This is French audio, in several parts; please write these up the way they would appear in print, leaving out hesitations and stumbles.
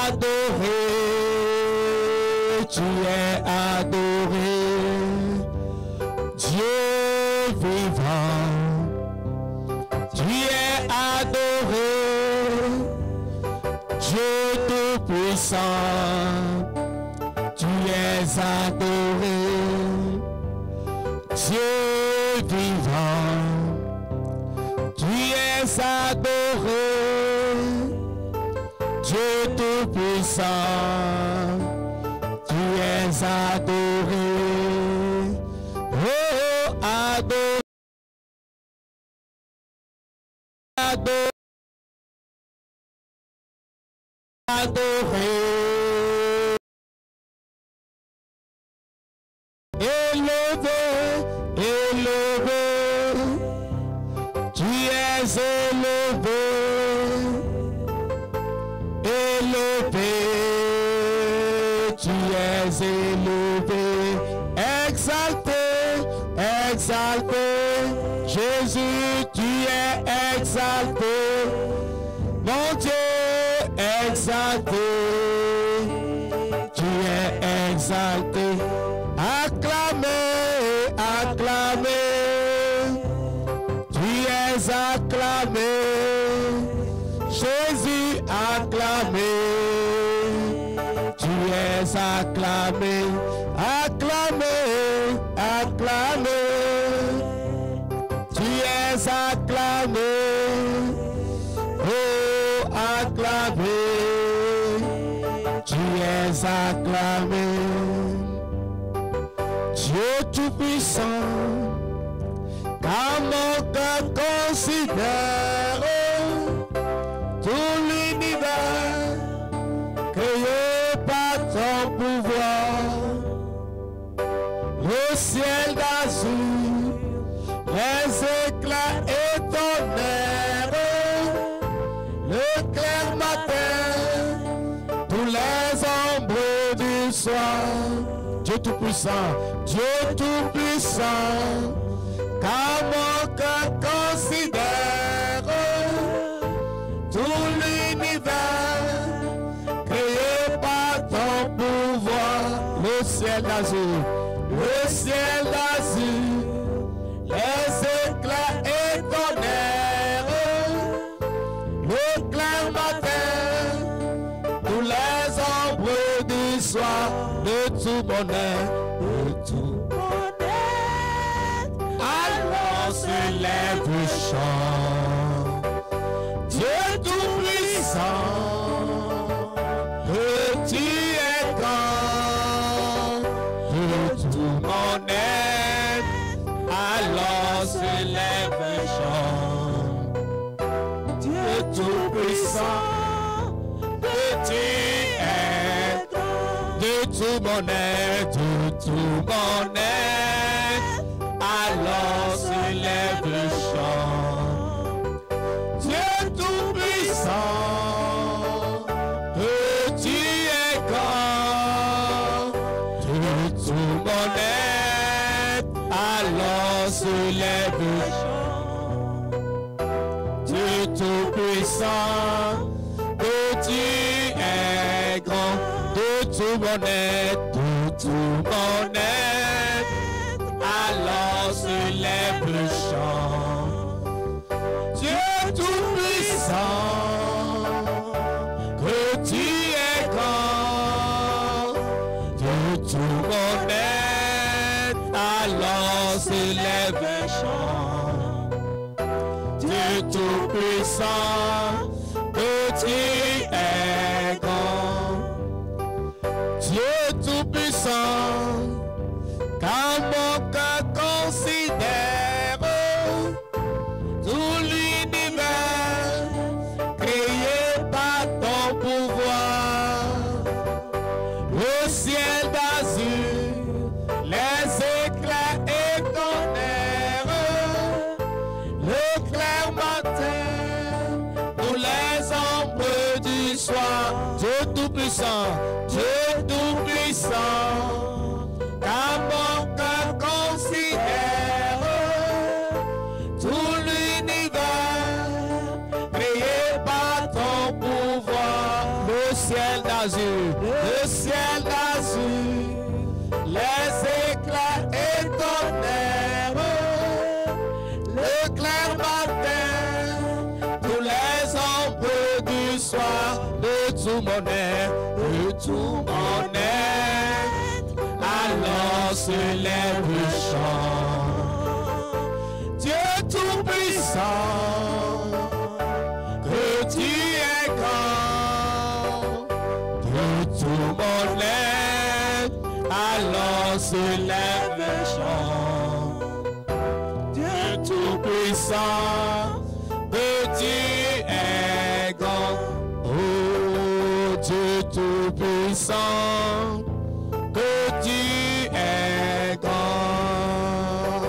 adoré, tu es adoré, Dieu vivant, tu es adoré, Dieu tout-puissant, tu es adoré, Dieu vivant, tu es adoré, Dieu tout-puissant, tu es adoré, oh, adoré, adoré, adoré, élevé, élevé, tu es élevé, élevé, tu es élevé, exalté, exalté, Jésus, tu es exalté, mon Dieu, exalté, tu es exalté, acclamé, acclamé, tu es acclamé, Jésus acclamé, tu es acclamé, acclamé, acclamé, tu es acclamé, oh acclamé, tu es acclamé, Dieu tout-puissant, car mon cœur considère tout l'univers créé par ton pouvoir, le ciel d'azur, les éclats et tonnerres, le clair matin, tous les ombres du soir. Dieu tout-puissant, Dieu tout-puissant, car mon cœur considère tout l'univers créé par ton pouvoir, le ciel d'azur, le ciel d'azur, les éclats et tonnerres, le clair matin, tous les ombres du soir, de tout mon être, de tout mon être, alors se lève le chant. Dieu tout-puissant, tu es grand, de tout mon être, alors se lève le chant. Dieu tout-puissant, tu es grand, de tout mon être, de tout mon être, alors se lève le chant. Dieu tout-puissant, tu es grand, de tout mon être, alors se lève le chant. Dieu tout-puissant, tu es grand, de tout mon être, de tout mon être, alors se lève le chant. Dieu tout-puissant, que tu es grand, de tout mon être, alors se lève le chant. Dieu tout-puissant, que tu es grand, Dieu tout-puissant, car mon cœur considère tout l'univers créé par ton pouvoir, le ciel d'azur, les éclats et tonnerres, le clair matin, tous les ombres du soir. Dieu tout-puissant, Dieu tout-puissant, car mon cœur considère tout l'univers créé par ton pouvoir, le ciel d'azur, d'azur, le ciel d'azur, les éclairs et tonnerres, le clair matin, tous les ombres du soir, de tout mon être, alors se lève le chant. Dieu tout-puissant, que tu es grand, de tout mon être, alors se lève le chant. Dieu tout-puissant, que tu es grand, oh Dieu tout-puissant, que tu es grand,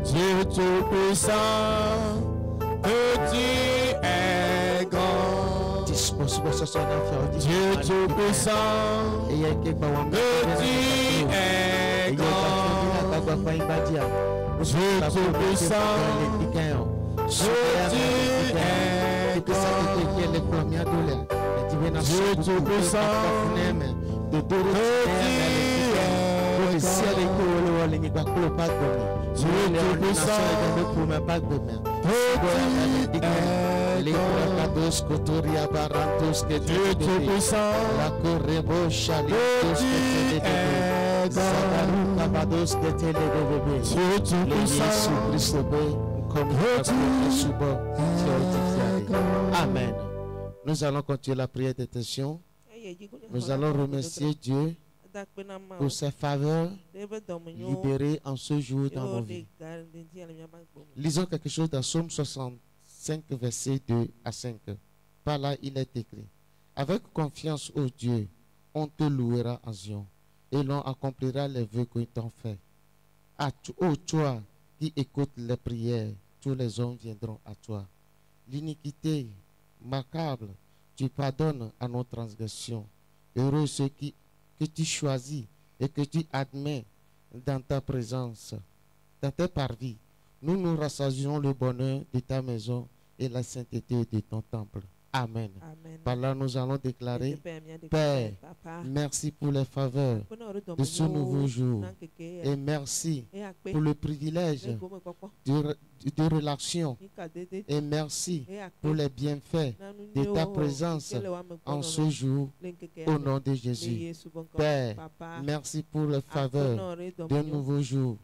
Dieu tout-puissant, que tu es grand, Dieu tout-puissant, que tu es grand, Dieu tout-puissant, Dieu tout-puissant, Amen. Nous allons continuer la prière d'intention. Nous allons remercier Dieu pour ses faveurs libérées en ce jour dans nos vies. Lisons quelque chose dans Psaume 65, versets 2 à 5. Par là, il est écrit: avec confiance au Dieu, on te louera en Zion, et l'on accomplira les vœux qu'ils t'ont faits. Ô toi qui écoutes les prières, tous les hommes viendront à toi. L'iniquité macabre, tu pardonnes à nos transgressions. Heureux ceux que tu choisis et que tu admets dans ta présence, dans tes parvis. Nous nous rassasions le bonheur de ta maison et la sainteté de ton temple. Amen. Amen. Par là, nous allons déclarer: Père, merci pour les faveurs de ce nouveau jour. Et merci pour le privilège de relation. Et merci pour les bienfaits de ta présence en ce jour, au nom de Jésus. Père, merci pour les faveurs d'un nouveau jour.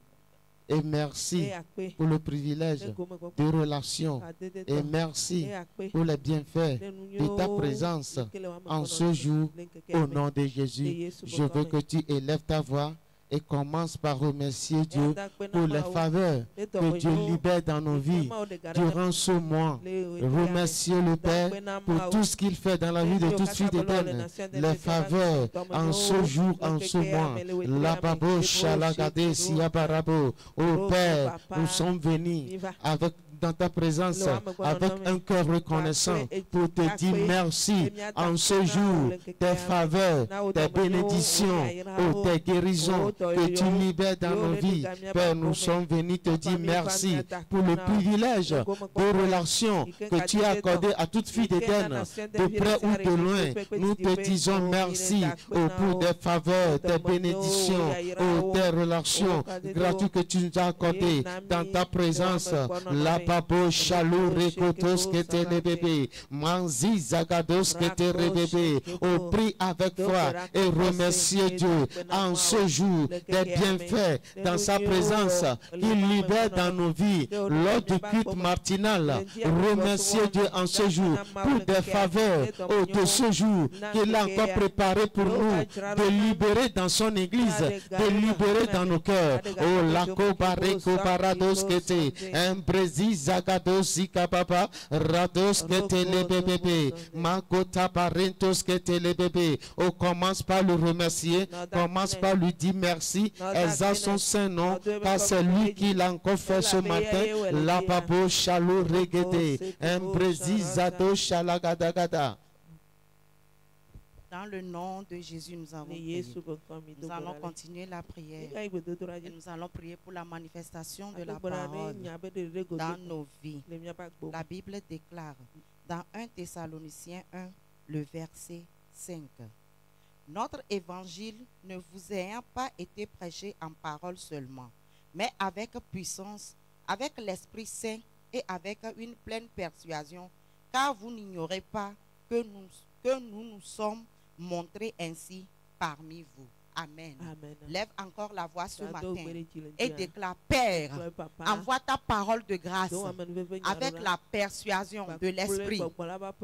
Et merci pour le privilège de relation. Et merci pour les bienfaits de ta présence en ce jour, au nom de Jésus. Je veux que tu élèves ta voix et commence par remercier Dieu pour les faveurs que Dieu libère dans nos vies durant ce mois. Remerciez le Père pour tout ce qu'il fait dans la vie de toute fille d'Éden. Les faveurs en ce jour, en ce mois. Lababo, Shalagade, Siabarabo. Oh Père, nous sommes venus avec dans ta présence avec un cœur reconnaissant pour te dire merci en ce jour, tes faveurs, tes bénédictions, oh, tes guérisons que tu libères dans nos vies. Père, nous sommes venus te dire merci pour le privilège de relation que tu as accordé à toute fille d'Éden, de près ou de loin. Nous te disons merci pour des faveurs, tes bénédictions, oh, tes relations gratuites que tu nous as accordées dans ta présence. La Babo Chalou Rekotos que te les bébés, Manzi Zagados que te bébés. Oh, prie avec foi et remerciez Dieu en ce jour des bienfaits dans sa présence qu'il libère dans nos vies lors du culte matinal. Remerciez Dieu en ce jour pour des faveurs de ce jour qu'il a encore préparé pour nous de libérer dans son église, de libérer dans nos cœurs. Oh, la Kobareko Barados que te, un Brésil Zagados Zikababa, Rados que te les bébés, Makota Barentos que te les bébés. Oh, commence par le remercier, commence par lui dire merci, exalte son saint nom, car c'est lui qui l'a encore fait ce matin. La Babo Chalou Regede, un Brésil Zado Chalagadagada. Dans le nom de Jésus, nous avons prié. Nous allons continuer la prière. Et nous allons prier pour la manifestation de la parole dans nos vies. La Bible déclare dans 1 Thessaloniciens 1, le verset 5. Notre évangile ne vous ayant pas été prêché en parole seulement, mais avec puissance, avec l'Esprit Saint et avec une pleine persuasion, car vous n'ignorez pas que nous nous sommes montrés ainsi parmi vous. Amen. Amen. Lève encore la voix ce matin et déclare: Père, envoie ta parole de grâce avec la persuasion de l'Esprit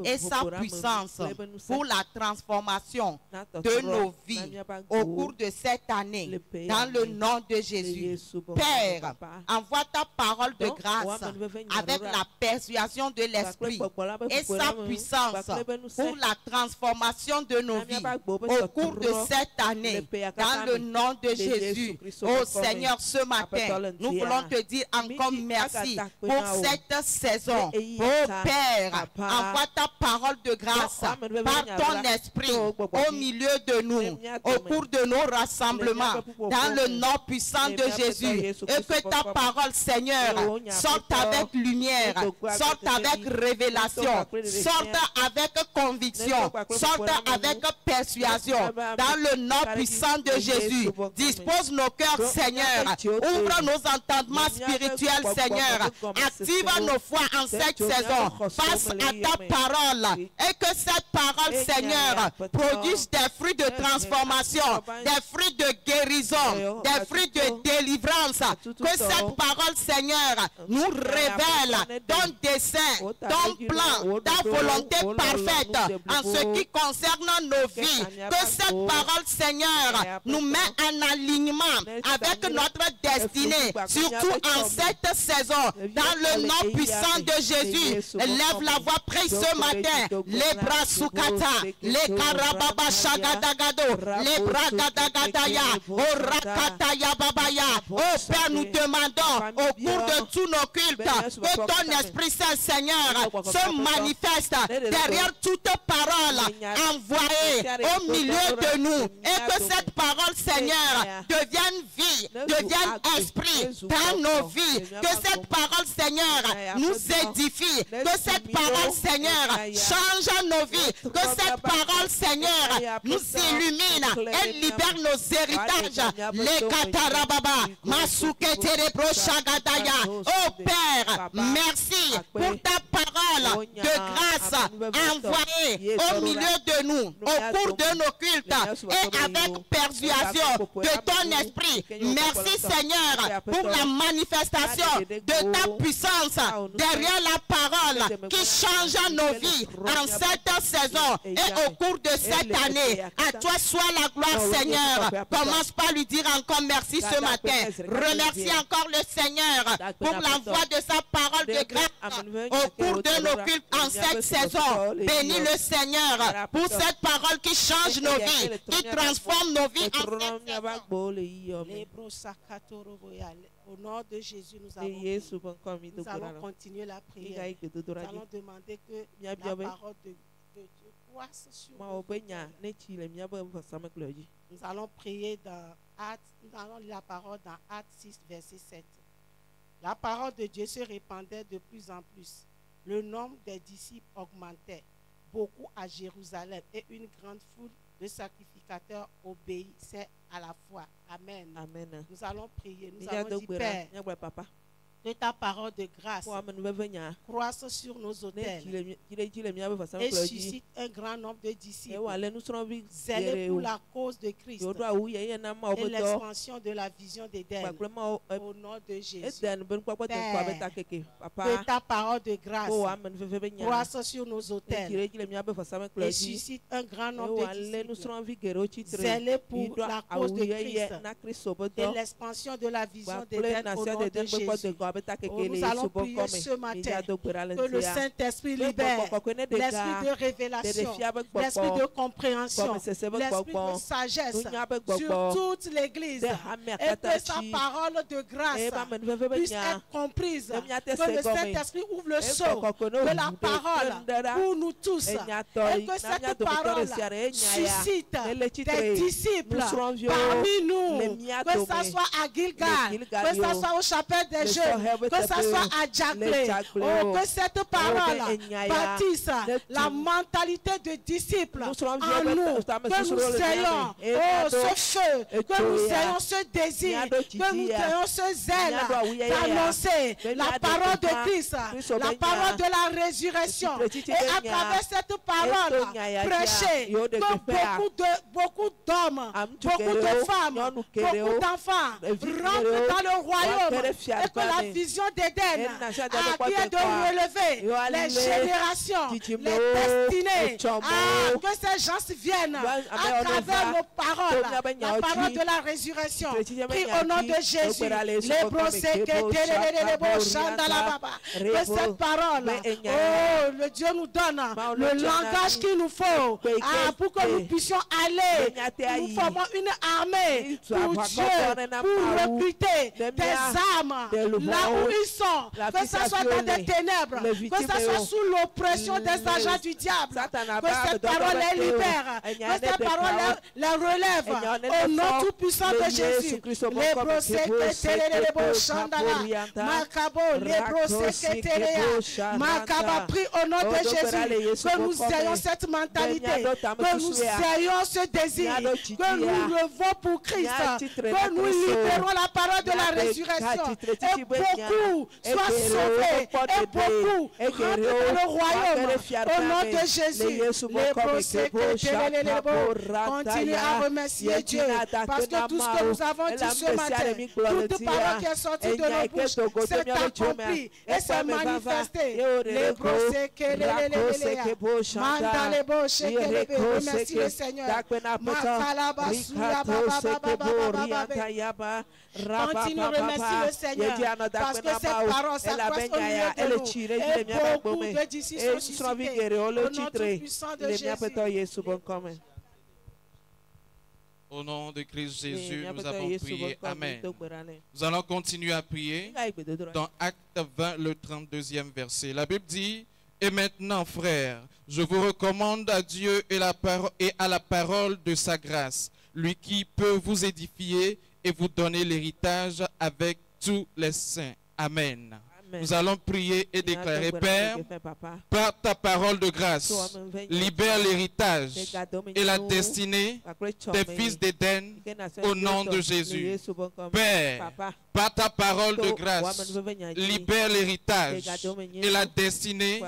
et sa puissance pour la transformation de nos vies au cours de cette année, dans le nom de Jésus. Père, envoie ta parole de grâce avec la persuasion de l'Esprit et sa puissance pour la transformation de nos vies au cours de cette année, dans le nom de Jésus. Oh Seigneur, ce matin, nous voulons te dire encore merci pour cette saison. Oh Père, envoie ta parole de grâce par ton esprit au milieu de nous, au cours de nos rassemblements, dans le nom puissant de Jésus. Et que ta parole, Seigneur, sorte avec lumière, sorte avec révélation, sorte avec conviction, sorte avec persuasion, dans le nom puissant de Jésus. Dispose nos cœurs, Seigneur. Ouvre nos entendements spirituels, Seigneur. Active nos foi en cette saison face à ta parole. Et que cette parole, Seigneur, produise des fruits de transformation, des fruits de guérison, des fruits de délivrance. Que cette parole, Seigneur, nous révèle ton dessein, ton plan, ta volonté parfaite en ce qui concerne nos vies. Que cette parole, Seigneur, nous met en alignement avec notre destinée, surtout en cette saison, dans le nom puissant de Jésus. Lève la voix, prie ce matin. Les bras soukata, les karababa shagadagado, les bras gadagadaya, oh rakataya babaya. Oh Père, nous demandons au cours de tous nos cultes que ton Esprit Saint, Seigneur, se manifeste derrière toute parole envoyée au milieu de nous, et que cette parole, Seigneur, devienne vie, devienne esprit dans nos vies. Que cette parole, Seigneur, nous édifie. Que cette parole, Seigneur, change nos vies. Que cette parole, Seigneur, nous illumine et libère nos héritages. Les katarababa, masuketere proshagadaya. Oh Père, merci pour ta parole de grâce envoyée au milieu de nous, au cours de nos cultes, et avec persuasion de ton esprit. Merci Seigneur pour la manifestation de ta puissance derrière la parole qui change nos vies en cette saison et au cours de cette année. À toi soit la gloire, Seigneur. Commence par lui dire encore merci ce matin. Remercie encore le Seigneur pour l'envoi de sa parole de grâce au cours de nos cultes en cette saison. Bénis le Seigneur pour cette parole qui change nos vies, qui transforme nos vies en cette saison. Au nom de Jésus, nous allons continuer la prière. Nous allons demander que la parole de Dieu croisse sur nous. Nous allons prier dans Actes, nous allons lire la parole dans Actes 6, verset 7. La parole de Dieu se répandait de plus en plus. Le nombre des disciples augmentait beaucoup à Jérusalem et une grande foule de sacrificateurs obéissaient à la foi. Amen. Amen. Nous allons prier. Nous allons dire, Père, que ta parole de grâce croisse sur nos autels et suscite un grand nombre de disciples zélés pour la cause de Christ et l'expansion de la vision d'Éden. Au nom de Jésus. Père, que ta parole de grâce croisse sur nos autels et suscite un grand nombre de disciples zélés pour la cause de Christ et l'expansion de la vision d'Éden. Au nom de Jésus. Nous allons prier ce matin que le Saint-Esprit libère l'esprit de révélation, l'esprit de compréhension, l'esprit de sagesse sur toute l'Église et que sa parole de grâce puisse être comprise, que le Saint-Esprit ouvre le sceau de la parole pour nous tous et que cette parole suscite des disciples parmi nous, que ce soit à Gilgal, que ce soit au chapelle des jeunes, que ça soit à Djaklé. Oh, que cette parole bâtisse la mentalité de disciple en nous, que nous ayons ce feu, que nous ayons ce désir, que nous ayons ce zèle d'annoncer la parole de Christ, la parole de la résurrection, et à travers cette parole prêcher, que beaucoup d'hommes, beaucoup de femmes, beaucoup d'enfants rentrent dans le royaume, et que la vision d'Éden vient de relever les générations, les destinées, que ces gens viennent à travers nos paroles, la parole de la résurrection. Prie au nom de Jésus, que cette parole, oh, le Dieu nous donne le langage qu'il nous faut pour que nous puissions aller. Nous formons une armée pour Dieu, pour recruter des âmes là où ils sont, que ce soit dans des ténèbres, que ce soit sous l'oppression des agents du diable, que cette parole les libère, que cette parole les relève au nom tout puissant de Jésus. Prie au nom de Jésus que nous ayons cette mentalité, que nous ayons ce désir, que nous levons pour Christ, que nous libérons la parole de la résurrection, et beaucoup soient sauvés, et beaucoup rentrent dans le royaume au nom de Jésus. Continue à remercier Dieu, parce que tout ce que nous avons dit ce matin, toute parole qui est sortie de nos bouches, s'est accomplie et s'est manifestée. Remercie le Seigneur. Continue, remercie le Seigneur, parce que cette parole s'accroît au milieu de nous, et beaucoup de disciples sont suscités au nom tout puissant de Jésus. Au nom de Christ Jésus, nous avons prié. Amen. Nous allons continuer à prier dans Acte 20, le 32e verset. La Bible dit: et maintenant, frères, je vous recommande à Dieu et à la parole de sa grâce, lui qui peut vous édifier et vous donner l'héritage avec tous les saints. Amen. Nous allons prier et déclarer: Père, par ta parole de grâce, libère l'héritage et la destinée des fils d'Éden au nom de Jésus. Père, par ta parole de grâce, libère l'héritage et la destinée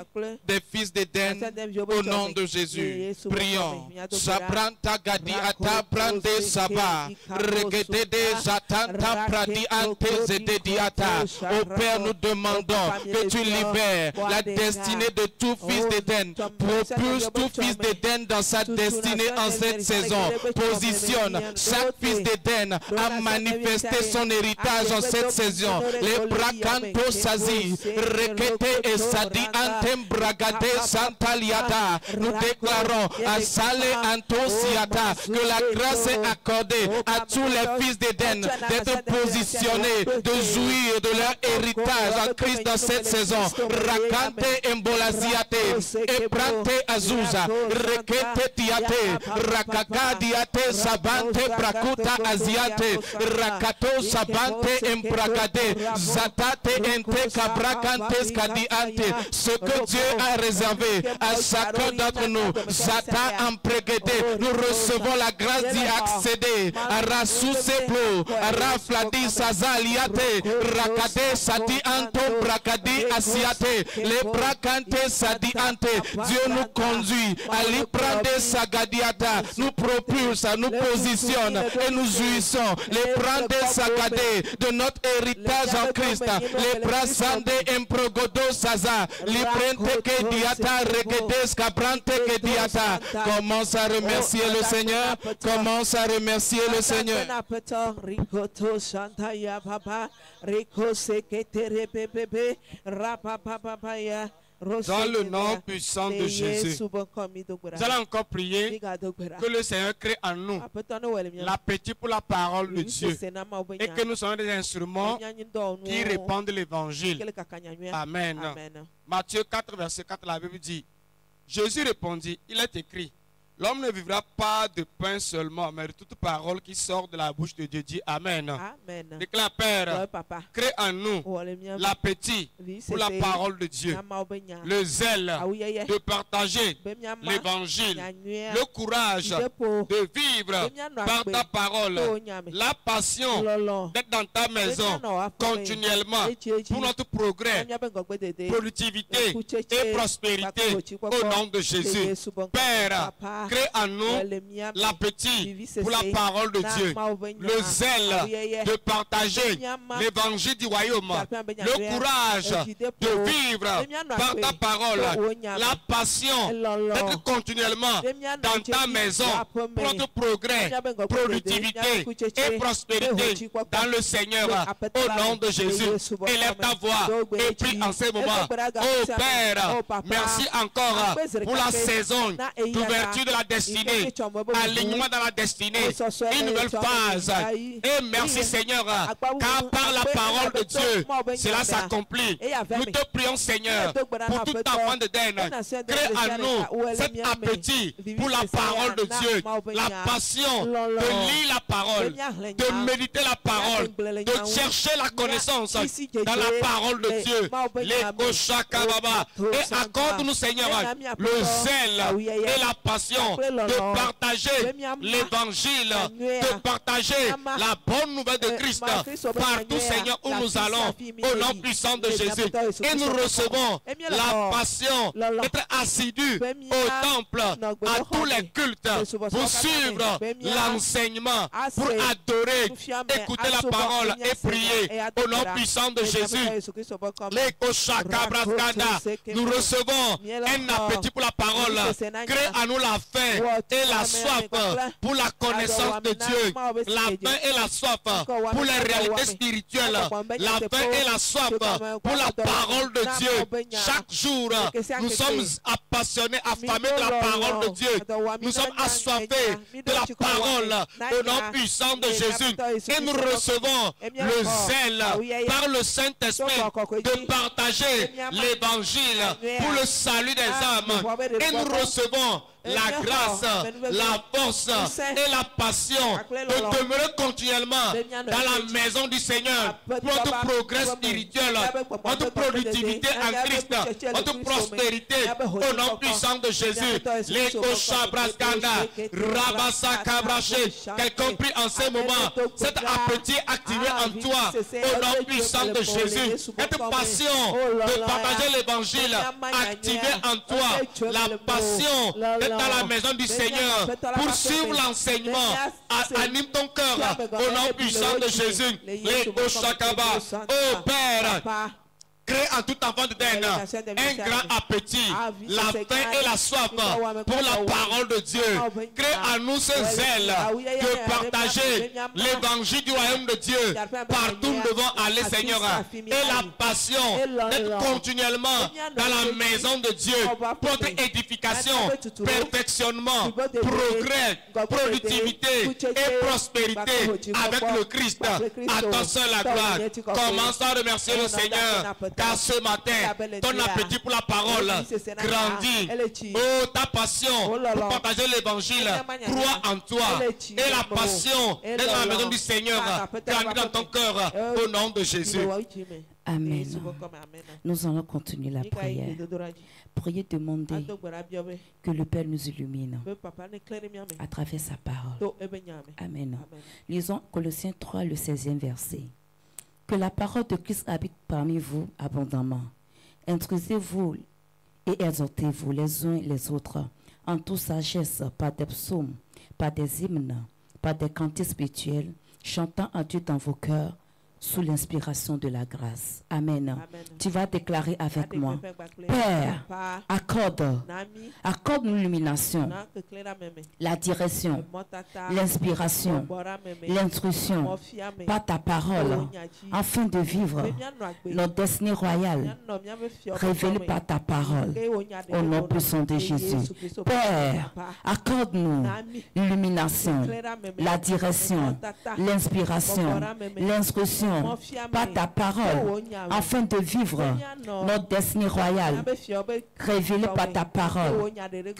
des fils d'Éden au nom de Jésus. Prions. Sabranta gadi ata prande saba, regedede zatanta pradi ante zededi ata. Au Père, nous demandons que tu libères la destinée de tout fils d'Éden. Propulse tout fils d'Éden dans sa destinée en cette saison. Positionne chaque fils d'Éden à manifester son héritage en cette saison. Les bracanto sazi, rekete et sadi antem bragade santaliata. Nous déclarons à Salé Antosiata que la grâce est accordée à tous les fils d'Éden d'être positionnés, de jouir de leur héritage en Christ dans cette saison. Rakante embolasiate, eprante azuza, rekete tiate, rakagadiate sabante brakuta aziate, rakato sabante embragade, zatate ente kabrakante skadiante. Ce que Dieu a réservé à chacun d'entre nous, zata empregede, nous recevons la grâce d'y accéder. Arasuseplo, arafladi sazaliate, rakade sati anto brakadi asiate, les brakante sadi ante. Dieu nous conduit à l'iprande sagadiata, nous propulse, nous positionne et nous jouissons les prande sagadé de notre héritage en Christ. Les brasande improgodo saza, liprente que diata regedes cabrante que diata. Commence à remercier le Seigneur. Commence à remercier le Seigneur. Dans le nom puissant de Jésus, nous allons encore prier que le Seigneur crée en nous l'appétit pour la parole de Dieu et que nous soyons des instruments qui répandent l'évangile. Amen. Matthieu 4, verset 4, la Bible dit: Jésus répondit: il est écrit, L'homme ne vivra pas de pain seulement, mais de toute parole qui sort de la bouche de Dieu. Dit Amen. Amen. Déclare, Père, crée en nous l'appétit pour la parole de Dieu, le zèle de partager l'évangile, le courage de vivre par ta parole, la passion d'être dans ta maison continuellement pour notre progrès, productivité et prospérité au nom de Jésus. Père, crée en nous l'appétit pour la parole de Dieu, le zèle de partager l'évangile du royaume, le courage de vivre par ta parole, la passion d'être continuellement dans ta maison pour notre progrès, productivité et prospérité dans le Seigneur au nom de Jésus. Élève ta voix et prie en ce moment. Oh Père, merci encore pour la saison d'ouverture de la destinée, alignement dans la destinée, une nouvelle phase. Et merci Seigneur, car par la parole de Dieu, cela s'accomplit. Nous te prions Seigneur pour tout enfant d'Éden. Crée en nous cet appétit pour la parole de Dieu, la passion de lire la parole, de méditer la parole, de chercher la connaissance dans la parole de Dieu. Et accorde-nous Seigneur le zèle et la passion de partager l'évangile, de partager la bonne nouvelle de Christ partout Seigneur où nous allons au nom puissant de Jésus. Et nous recevons la passion d'être assidus au temple, à tous les cultes, pour suivre l'enseignement, pour adorer, écouter la parole et prier au nom puissant de Jésus. Nous recevons un appétit pour la parole. Crée à nous la faim et la soif pour la connaissance de Dieu, la faim et la soif pour les réalités spirituelles, la faim et la soif pour la parole de Dieu. Chaque jour, nous sommes appassionnés, affamés de la parole de Dieu. Nous sommes assoiffés de la parole au nom puissant de Jésus. Et nous recevons le zèle par le Saint-Esprit de partager l'évangile pour le salut des âmes. Et nous recevons la grâce, la force et la passion de demeurer continuellement dans la maison du Seigneur pour notre progrès spirituel, notre productivité en Christ, notre prospérité au nom puissant de Jésus. Quelqu'un prie en ce moment, cet appétit activé en toi au nom puissant de Jésus. Cette passion de partager l'évangile activée en toi, la passion d'être dans la maison du Seigneur pour suivre l'enseignement. Anime ton cœur au nom puissant de Jésus. Oh Père, crée en tout enfant d'Éden un grand appétit, la faim et la soif pour la parole de Dieu. Crée en nous ce zèle de partager l'évangile du royaume de Dieu. Partout nous devons aller, Seigneur. Et la passion d'être continuellement dans la maison de Dieu pour notre édification, perfectionnement, progrès, productivité et prospérité avec le Christ. À toi seul la gloire. Commence à remercier le Seigneur. Car ce matin, ton appétit pour la parole grandit. Oh, ta passion pour partager l'évangile croît en toi. Et la passion d'être dans la maison du Seigneur grandit dans ton cœur au nom de Jésus. Amen. Nous allons continuer la prière. Priez, demander que le Père nous illumine à travers sa parole. Amen. Lisons Colossiens 3, le 16e verset. Que la parole de Christ habite parmi vous abondamment. Instruisez-vous et exhortez-vous les uns et les autres en toute sagesse par des psaumes, par des hymnes, par des cantiques spirituels, chantant à Dieu dans vos cœurs sous l'inspiration de la grâce. Amen. Amen. Tu vas déclarer avec moi. Père, accorde-nous l'illumination, la direction, l'inspiration, l'instruction par ta parole, afin de vivre notre destinée royale, révélée par ta parole, au nom puissant de Jésus. Père, accorde-nous l'illumination, la direction, l'inspiration, l'instruction inspiration par ta parole afin de vivre notre destinée royale révélée par ta parole.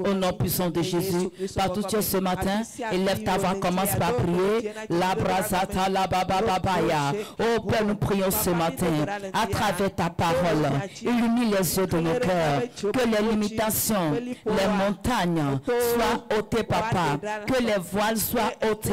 Au nom puissant de Jésus, partout tu es ce matin, élève ta voix, commence par prier. La brasata, la babababaya. Oh Père, nous prions ce matin à travers ta parole. Illumine les yeux de nos cœurs. Que les limitations, les montagnes soient ôtées, papa. Que les voiles soient ôtés.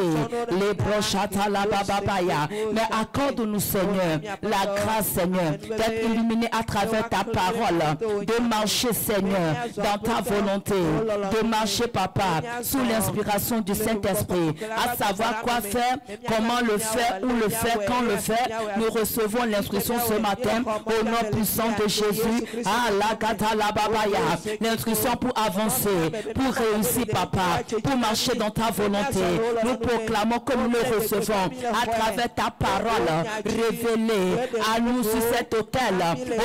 Les brochata, la bababaya. Mais accorde-nous, Seigneur, la grâce, Seigneur, d'être illuminé à travers ta parole, de marcher, Seigneur, dans ta volonté, de marcher, papa, sous l'inspiration du Saint-Esprit, à savoir quoi faire, comment le faire, où le faire, quand le faire. Nous recevons l'instruction ce matin au nom puissant de Jésus. Ah, la kata, la babaya. L'instruction pour avancer, pour réussir, papa, pour marcher dans ta volonté. Nous proclamons que nous le recevons à travers ta parole révélée à nous sur cet autel.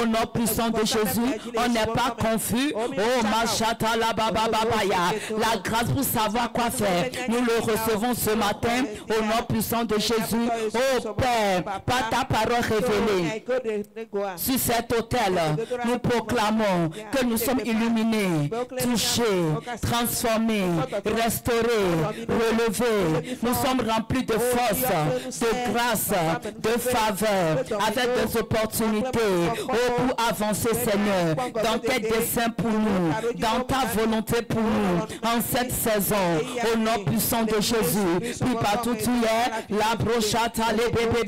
Au nom puissant de Jésus, on n'est pas confus. Oh, machata, la bababaya. La grâce pour savoir quoi faire. Nous le recevons ce matin au nom puissant de Jésus. Oh Père, par ta parole révélée sur cet autel, nous proclamons que nous sommes illuminés, touchés, transformés, restaurés, relevés. Nous sommes remplis de force, de grâce, de faveur, avec des opportunités pour avancer, Seigneur, dans tes desseins pour nous, dans ta volonté pour nous, en cette saison, au nom puissant de Jésus. Puis partout tu es, la brochata, les bébés,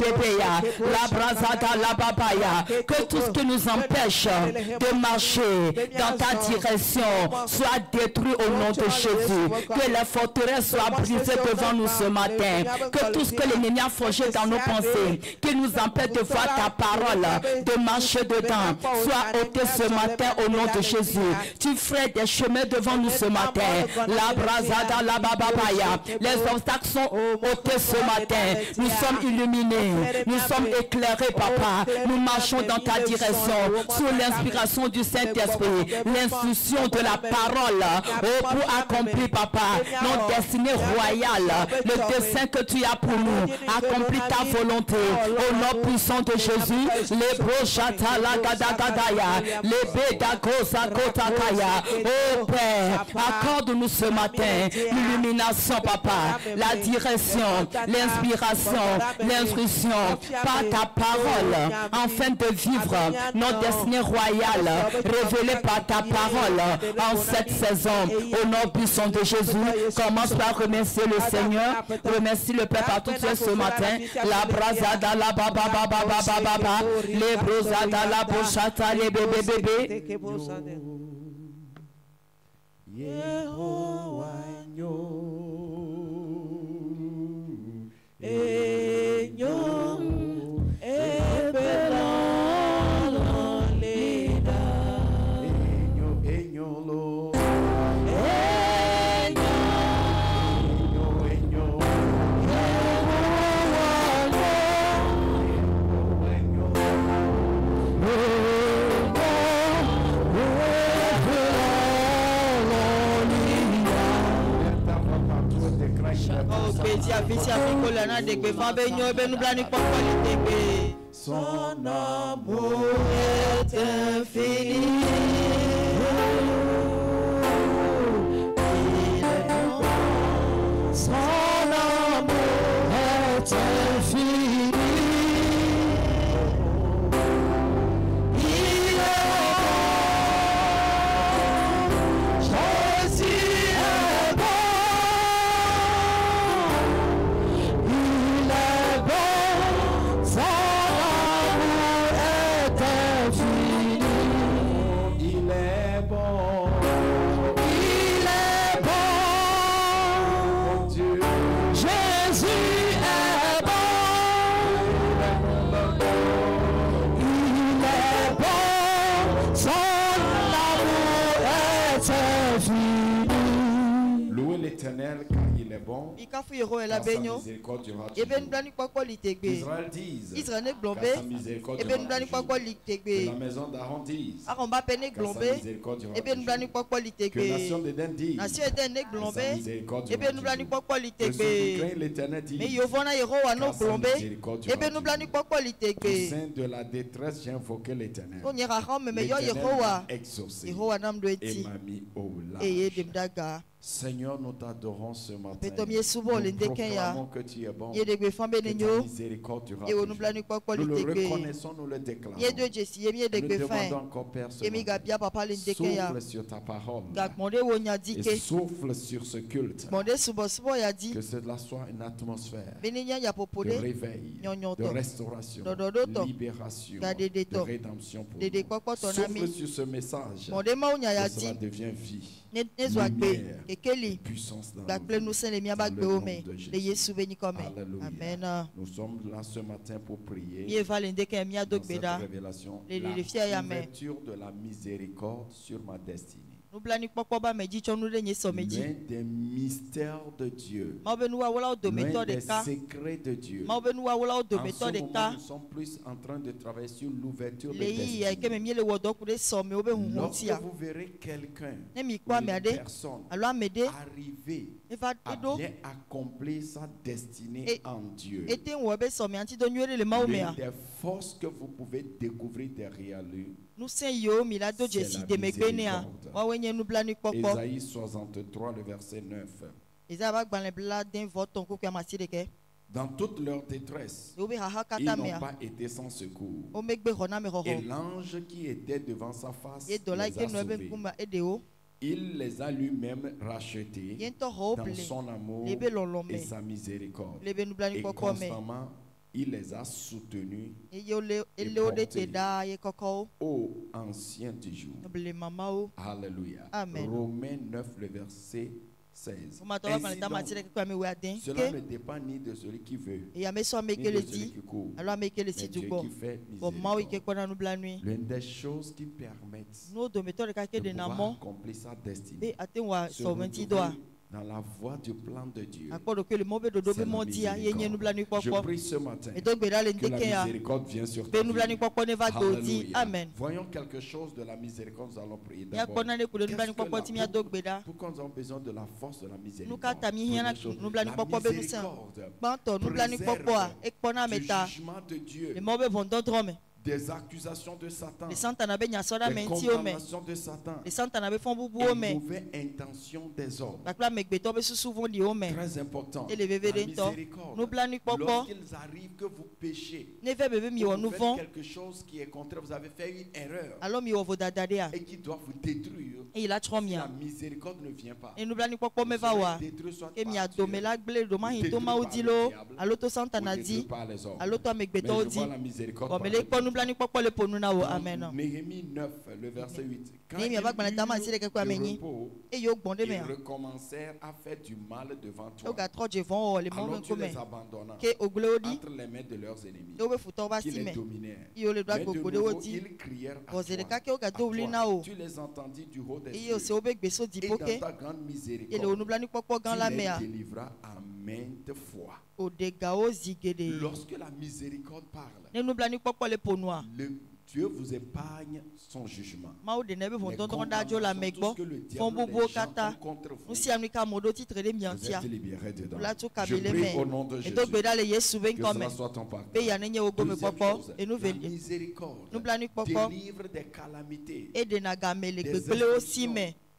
la brasada, la babaya, que tout ce qui nous empêche de marcher dans ta direction soit détruit au nom de Jésus. Que les forteresses soient brisées devant nous ce matin. Que tout ce que l'ennemi a forgé dans nos pensées, qui nous empêche de voir ta parole, de marcher dedans, soit ôté ce matin au nom de Jésus. Tu ferais des chemins devant nous ce matin. La brasada, la babaya. Les obstacles sont ôtés ce matin. Nous sommes illuminés. Nous sommes éclairés, papa. Nous marchons dans ta direction sous l'inspiration du Saint-Esprit. L'instruction de la parole pour accomplir, papa, notre destinée royale. Le dessein que tu as pour nous. Accomplis ta volonté. Au nom puissant de Jésus. Les brochata, la gadagadaya. Les bédagosa kotakaya. Oh Père, accorde-nous ce matin l'illumination, papa, la direction, l'inspiration, l'instruction par ta parole, afin de vivre notre destinée royale, révélée par ta parole en cette saison. Au nom puissant de Jésus, commence par remercier le Seigneur, remercie le Père partout ce matin. La brasada, la baba, baba, baba, baba, les brosada, la bochata, les bébés. Yehowa nyo enyo ebelolo leda enyo lo enyo son amour est infini. Son amour est infini. Il est bon, Jésus est bon. Il est l'Éternel car il est bon, car sa miséricorde durera toujours. Israël disent, car sa miséricorde durera toujours. Que la maison d'Aaron dise, car sa miséricorde durera toujours. Que la nation d'Éden dise, car sa miséricorde durera toujours. Que ceux qui craignent l'Éternel disent, car sa miséricorde durera toujours. Au sein de la détresse, j'ai invoqué l'Éternel. L'Éternel m'a exaucé et m'a mis au large. Seigneur, nous t'adorons ce matin. Nous proclamons que tu es bon, que ta miséricorde durera toujours. Nous le reconnaissons, nous le déclarons. Nous demandons encore, Père, ce matin, souffle sur ta parole et souffle sur ce culte. Que cela soit une atmosphère de réveil, de restauration, de libération, de rédemption pour nous. Souffle sur ce message, que cela devienne vie. Lumière, puissance dans nous, dans le nom de Jésus. Alléluia. Nous sommes là ce matin pour prier dans cette révélation, la couverture de la miséricorde sur ma destinée. L'un des mystères de Dieu, l'un des secrets de Dieu. En ce moment, nous sommes plus en train de travailler sur l'ouverture des destinées. Lorsque vous verrez quelqu'un, une personne arriver à bien accomplir sa destinée en Dieu, l'une des forces que vous pouvez découvrir derrière lui, c'est la miséricorde. Ésaïe 63, le verset 9. Dans toute leur détresse, ils n'ont pas été sans secours. Et l'ange qui était devant sa face les a sauvés. Il les a lui-même rachetés dans son amour et sa miséricorde. Et constamment, il les a soutenus et portés ô ancien du jour. Alléluia. Amen. Romains 9, le verset 16. Ainsi donc, cela ne dépend ni de celui qui veut, ni de celui qui court, mais Dieu qui fait miséricorde. L'une des choses qui permettent de pouvoir accomplir sa destinée, se retrouver dans la voie du plan de Dieu, c'est la miséricorde. Je prie ce matin que la miséricorde vienne sur ta vie. Alléluia. Amen. Voyons quelque chose de la miséricorde. Nous allons prier d'abord. Pourquoi nous avons besoin de la force de la miséricorde? La miséricorde préserve du jugement de Dieu, des accusations de Satan, des condamnations de Satan, et mauvaises intentions des hommes. Très important. La miséricorde, lorsqu'ils arrivent que vous péchez, vous faites quelque chose qui est contraire, vous avez fait une erreur et qui doit vous détruire, si la miséricorde ne vient pas, vous serez détruit soit par Dieu, ou détruit par le diable, ou détruit par les hommes. Mais je vois la miséricorde Néhémie 9, le verset 8. Quand ils eurent le repos, ils recommencèrent à faire du mal devant toi. Alors tu les abandonnas entre les mains de leurs ennemis, qui les dominèrent. Mais de nouveau, ils crièrent à toi. Tu les entendis du haut des cieux, et dans ta grande miséricorde, tu les délivras à maintes fois. Lorsque la miséricorde parle, le Dieu vous épargne son jugement. Les condamnations, tout ce que le diable chante contre vous, vous êtes libérés dedans. Je prie au nom de Jésus que cela soit ton partage. Deuxième chose, la miséricorde délivre des calamités, des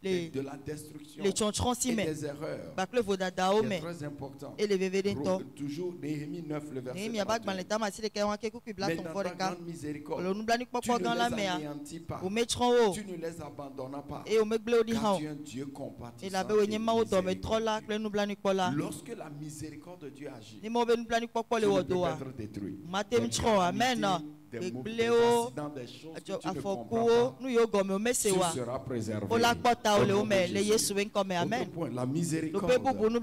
de la destruction et des erreurs. C'est très important. Toujours Néhémie 9, le verset 31. Mais dans ta grande miséricorde, tu ne les anéantis pas, tu ne les abandonnes pas, car tu es un Dieu compatissant et miséricordieux. Lorsque la miséricorde de Dieu agit, tu ne peux pas être détruit. Des accidents, des choses que tu ne comprends pas, tu seras préservé. Autre point, la miséricorde ordonne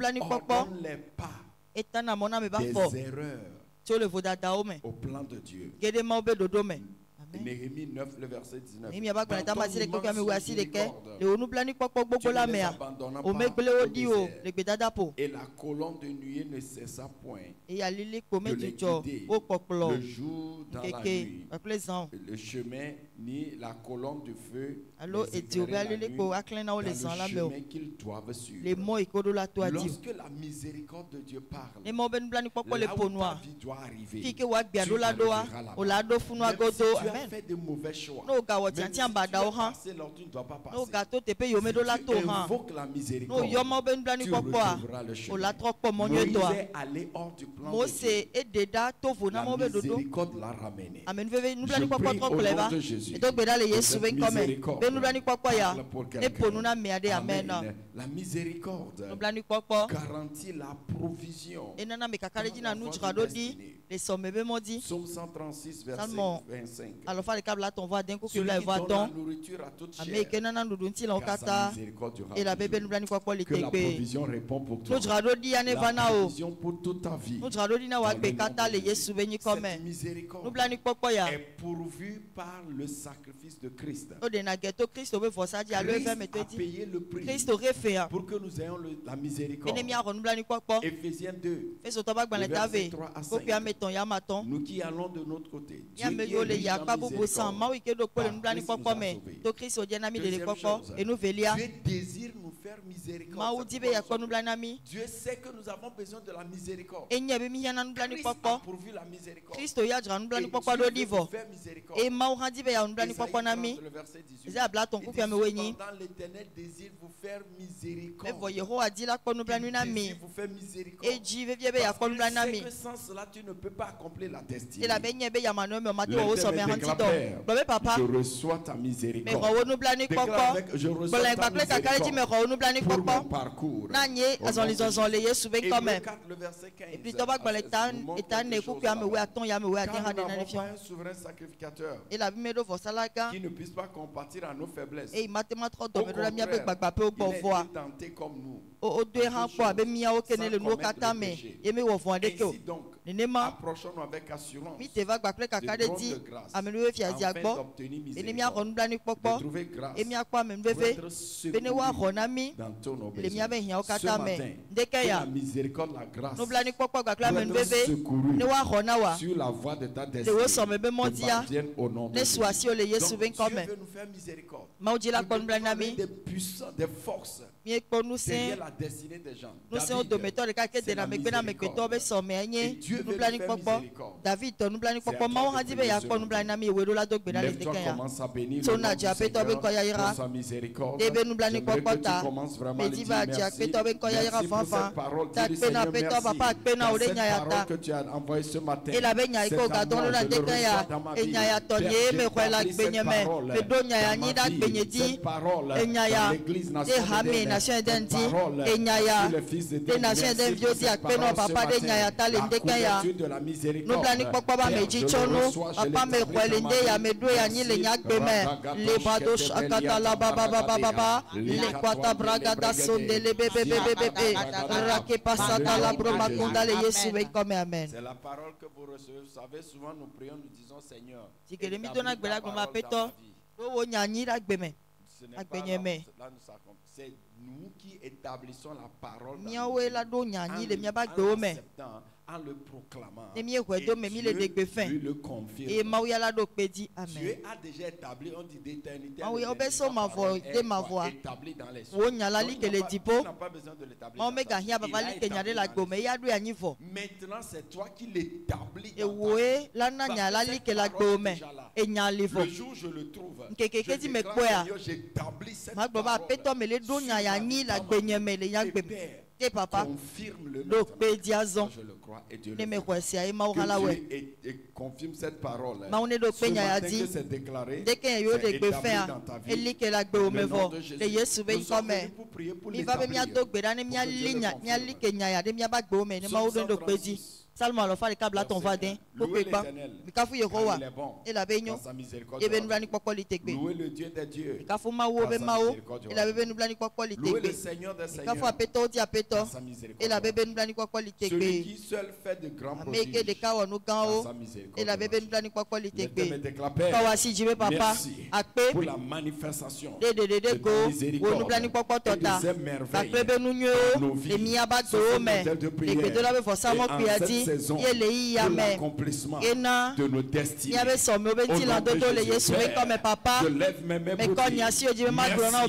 les pas des erreurs au plan de Dieu. Néhémie 9, le verset 19. Et la colonne de nuée ne cessa point de les guider le jour dans la nuit. Le chemin ni la colonne de feu les éclairait la nuit dans le chemin qu'ils doivent suivre. Lorsque la miséricorde de Dieu parle, là où ta vie doit arriver, tu arriveras là-bas. Même si tu as fait de mauvais choix, même si tu es passé là où tu ne dois pas passer, si tu invoques la miséricorde, tu retrouveras le chemin. Moïse est allé hors du plan de Dieu. La miséricorde l'a ramené. Je prie au nom de Jésus que cette miséricorde parle pour quelqu'un. Amen. La miséricorde garantit la provision. Psaume 136, verset 25. Celui qui donne la nourriture à toute chair, car sa miséricorde durera toujours. Que la provision répond pour toi. La provision pour toute ta vie. Cette miséricorde est pourvue par le sacrifice de Christ. Christ a payé le prix pour que nous ayons la miséricorde. Éphésiens 2, verset 3 à 5. Nous qui allons de notre côté, Dieu qui est riche en miséricorde, par Christ nous a sauvés. Deuxième chose, Dieu désire nous faire miséricorde. Dieu sait que nous avons besoin de la miséricorde. Christ a pourvu la miséricorde. Et Dieu veut nous faire miséricorde. Et le verset 18, cependant l'Éternel désire vous faire miséricorde. Désire vous faire miséricorde. Parce qu'il sait que sans cela tu ne peux pas accomplir la destinée. L'Éternel déclare, je reçois ta miséricorde. Déclare avec, je reçois ta miséricorde pour mon parcours. Hébreux 4, le verset 15. Car nous n'avons pas un souverain sacrificateur qui ne puisse pas compatir à nos faiblesses. Au contraire, il est tenté comme nous. Ainsi donc, approchons-nous avec assurance du trône de grâce afin d'obtenir miséricorde, de trouver grâce pour être secouru dans ton besoin. Ce matin, que la miséricorde, la grâce pour être secouru sur la voie de ta destinée te parvienne au nom de Jésus. Donc Dieu veut nous faire miséricorde. Des puissants, des forces derrière la destinée des gens. David, c'est la miséricorde. Et Dieu veut nous faire miséricorde. Lève-toi, commence à bénir le nom du Seigneur pour sa miséricorde. J'aimerais que tu commences vraiment à lui dire merci. Merci pour cette parole. Dis-lui, Seigneur, merci pour cette parole que tu as envoyée ce matin. C'est à moi, je le reçois dans ma vie. Père, j'établis cette parole dans ma vie. Cette parole dans l'église nationale des nations. Cette parole sur le fils de Dieu. Merci pour cette parole ce matin. La couverture de la miséricorde. Père, je le reçois, je l'établis dans ma vie. C'est la parole que vous recevez. Vous savez, souvent nous prions, nous disons Seigneur, établis ta parole dans ma vie. Ce n'est pas là, c'est nous qui établissons la parole dans en acceptant, en le proclamant. Et Dieu lui le confirme. Dieu a déjà établi, on dit d'éternité, établi dans les cieux. Tu n'as pas besoin de l'établir. Maintenant, c'est toi qui l'établis dans ta vie. Le jour où je le trouve, j'établis cette parole. Et Père, confirme le notre. Je le crois et Dieu le fait. Que Dieu confirme cette parole. Ce matin que c'est déclaré, c'est établi dans ta vie. Le nom de Jésus. Nous sommes venus pour prier pour l'établir. Salmo alo fa le kabla ton vadin. Louez l'Éternel. Car il est bon. Et la bénio. Louez le Dieu des dieux. Louez le Seigneur des seigneurs. Celui qui seul fait de grands prodiges. Sa miséricorde. Merci pour la manifestation de ta miséricorde et de ces merveilles dans nos vies. Ce sont des tels de prière. Et en cette saison, pour l'accomplissement de nos destinées. Au nom de Jésus, Père, je lève mes mains pour dire merci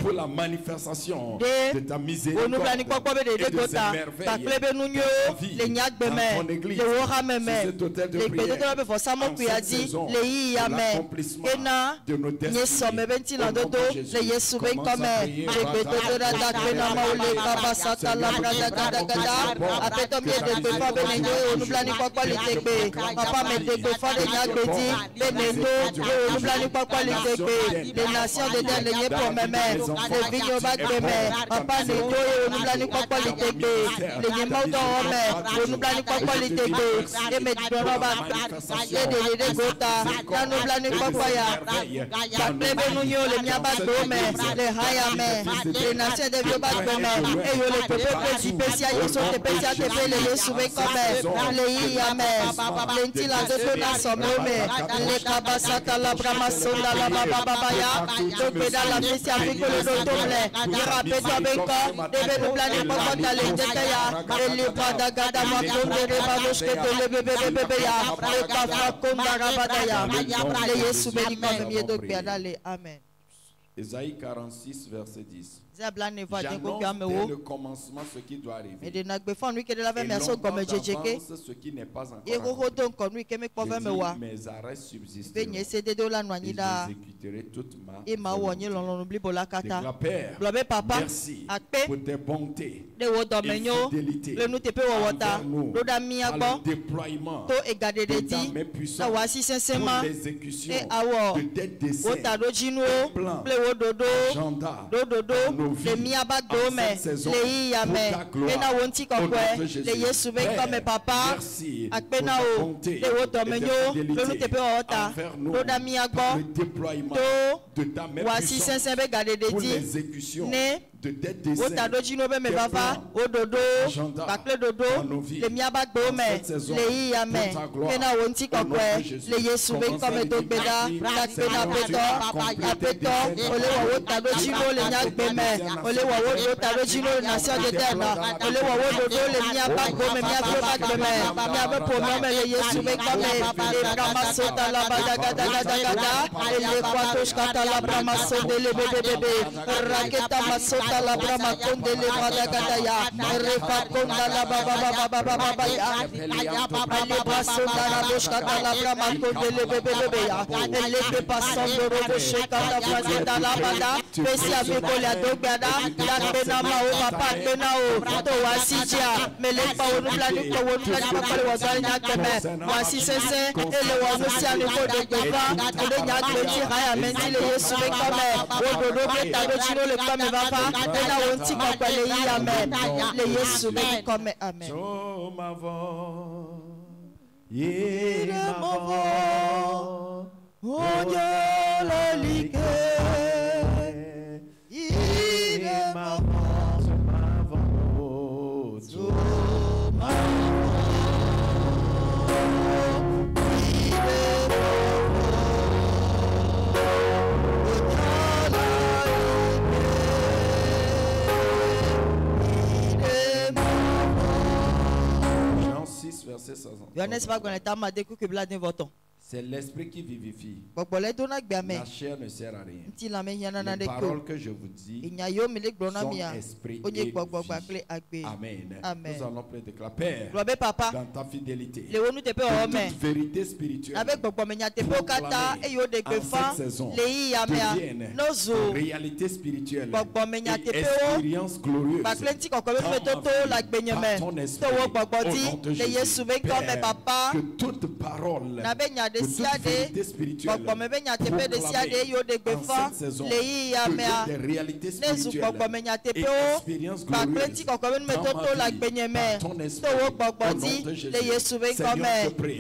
pour la manifestation de ta miséricorde et de ces merveilles dans ta vie, dans ton église. C'est cet autel de prière. En cette saison, pour l'accomplissement de nos destinées. Au nom de Jésus, commence à prier. Les nations de dernier pour mes mères, les vignes au bac de mer, papa ne doit nous blâmer pas qualité, les gémeaux d'homme, nous blâmer pas qualité, et mettre dans la barre, les gota, nous blâmer pas quoi ya, la plèbe nous les miabas d'homme, les hayame, les nations de vieux bac de mer, et le peuple spécial, ils sont des spécial de les soumis comme les yame, les tila de la somme, les cabasata la bramasonda la babaya, le pédale la mission avec le dotomle, il rappelle avec quoi, les nous planer pas dans les détails, et les padagada maconde les balos que le bébé ya, le kafa konda rabadaya, les soubeni comme mieux de pédale, amen. Ésaïe 46, verset 10. J'annonce dès le commencement ce qui doit arriver. Et l'on ce qui n'est pas encore accompli. Mes arrêts subsisteront. Et j'exécuterai toute ma Déclare, Père, merci pour tes bontés et fidélité envers nous, à le déploiement de ta main puissante pour l'exécution de tes desseins, tes plans, agenda, nos vies, en cette saison, pour ta gloire, au nom de Jésus. Père, merci pour ta bonté et ta fidélité envers nous, pour le déploiement de ta main puissante pour l'exécution de tes desseins, tes plans, agenda, dans nos vies, en cette saison, pour ta gloire, au nom de Jésus. Commence à l'écrire, Seigneur Dieu, accomplis tes desseins, la brama konde le badagadaya refa konda la baba baba ya le braso da la boshka la brama konde le bebe ya le pe passando robo sheka da fazenda la bada pesi avec la dogada la pena ma o papa pena o to wasija mele pa o nubla ni ko o nubla ni papa le wazali na keme wasi sese ele wa musia ni ko de baba de nya kleti haya menti le yesu be kame o do do be ta do chino le kame baba na wonti ko pele yi amen le yesu be kame amen so ma voix il ma voix o Dieu le like il ma voix ma voix so ma verset 60. C'est l'esprit qui vivifie. La chair ne sert à rien. Les paroles que je vous dis sont esprit et vie. Amen. Nous allons déclarer, Père, dans ta fidélité, toute vérité spirituelle pour en cette saison devienne une réalité spirituelle et expérience glorieuse dans ma vie, par ton esprit, au nom de Jésus. Père, que toute parole vérité spirituelle pour proclamer dans cette saison que des réalités spirituelles et expériences glorieuses dans ma vie, par ton esprit, au nom de Jésus. Seigneur, je prie,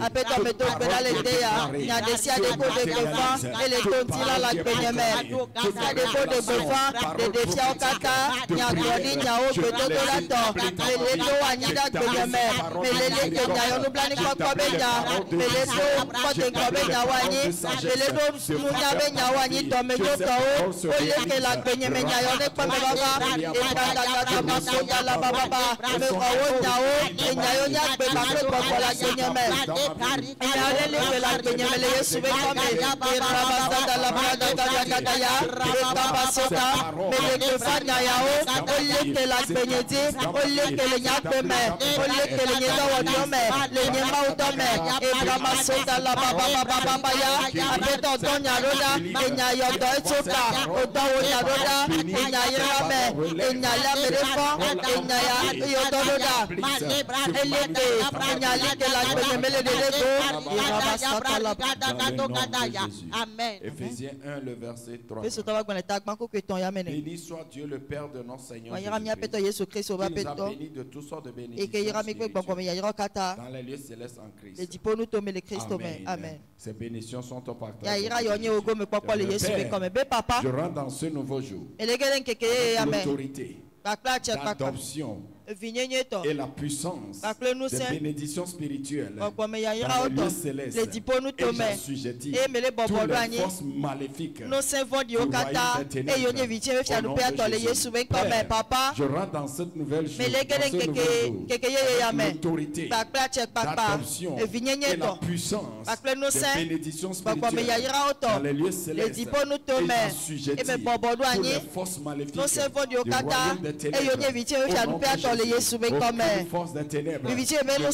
Amen. Éphésiens 1, le verset 3. Béni soit Dieu le Père de notre Seigneur Jésus-Christ, qui nous a bénis de toutes sortes de bénédictions dans les lieux célestes en Christ. Amen. Ces bénédictions sont au partage. Je rentre dans ce nouveau jour avec l'autorité d'adoption et la puissance des bénédictions spirituelles dans les lieux célestes, et j'assujettis toutes les forces maléfiques du royaume des ténèbres au nom de Jésus. Père, je rentre dans cette nouvelle jour, l'autorité d'adoption et la puissance des bénédictions spirituelles dans les lieux célestes, et j'assujettis toutes les forces maléfiques du royaume des ténèbres au nom de Jésus. Aucune force des ténèbres ne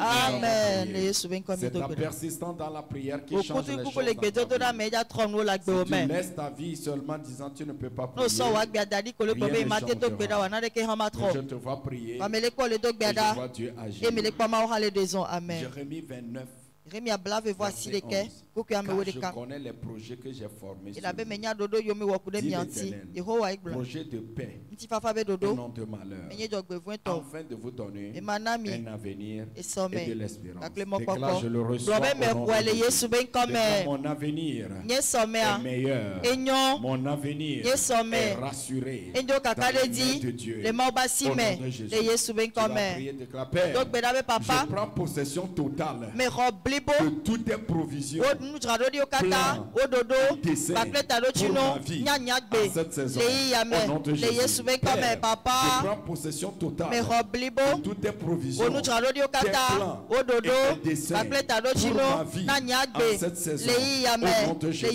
Amen. C'est ta persistance dans la prière qui change les choses. Tu laisses ta vie seulement disant tu ne peux pas prier. Je te vois prier et je vois Dieu agir. Jérémie 29. Voici les quais. Je connais les projets que j'ai formés sur projet de paix et non de malheur, afin de vous donner un avenir et de l'espérance. Déclare, je le reçois au nom de Jésus. Mon avenir est meilleur. Mon avenir est rassuré dans le de Dieu. Au nom de Jésus. Tu vas prier, déclare, Père, je prends possession totale de toutes tes provisions, plans, desseins pour ma vie en cette saison. Au nom de Jésus. Père, je prends possession totale de toutes tes provisions, tes plans et tes desseins pour ma vie en cette saison. Au nom de Jésus.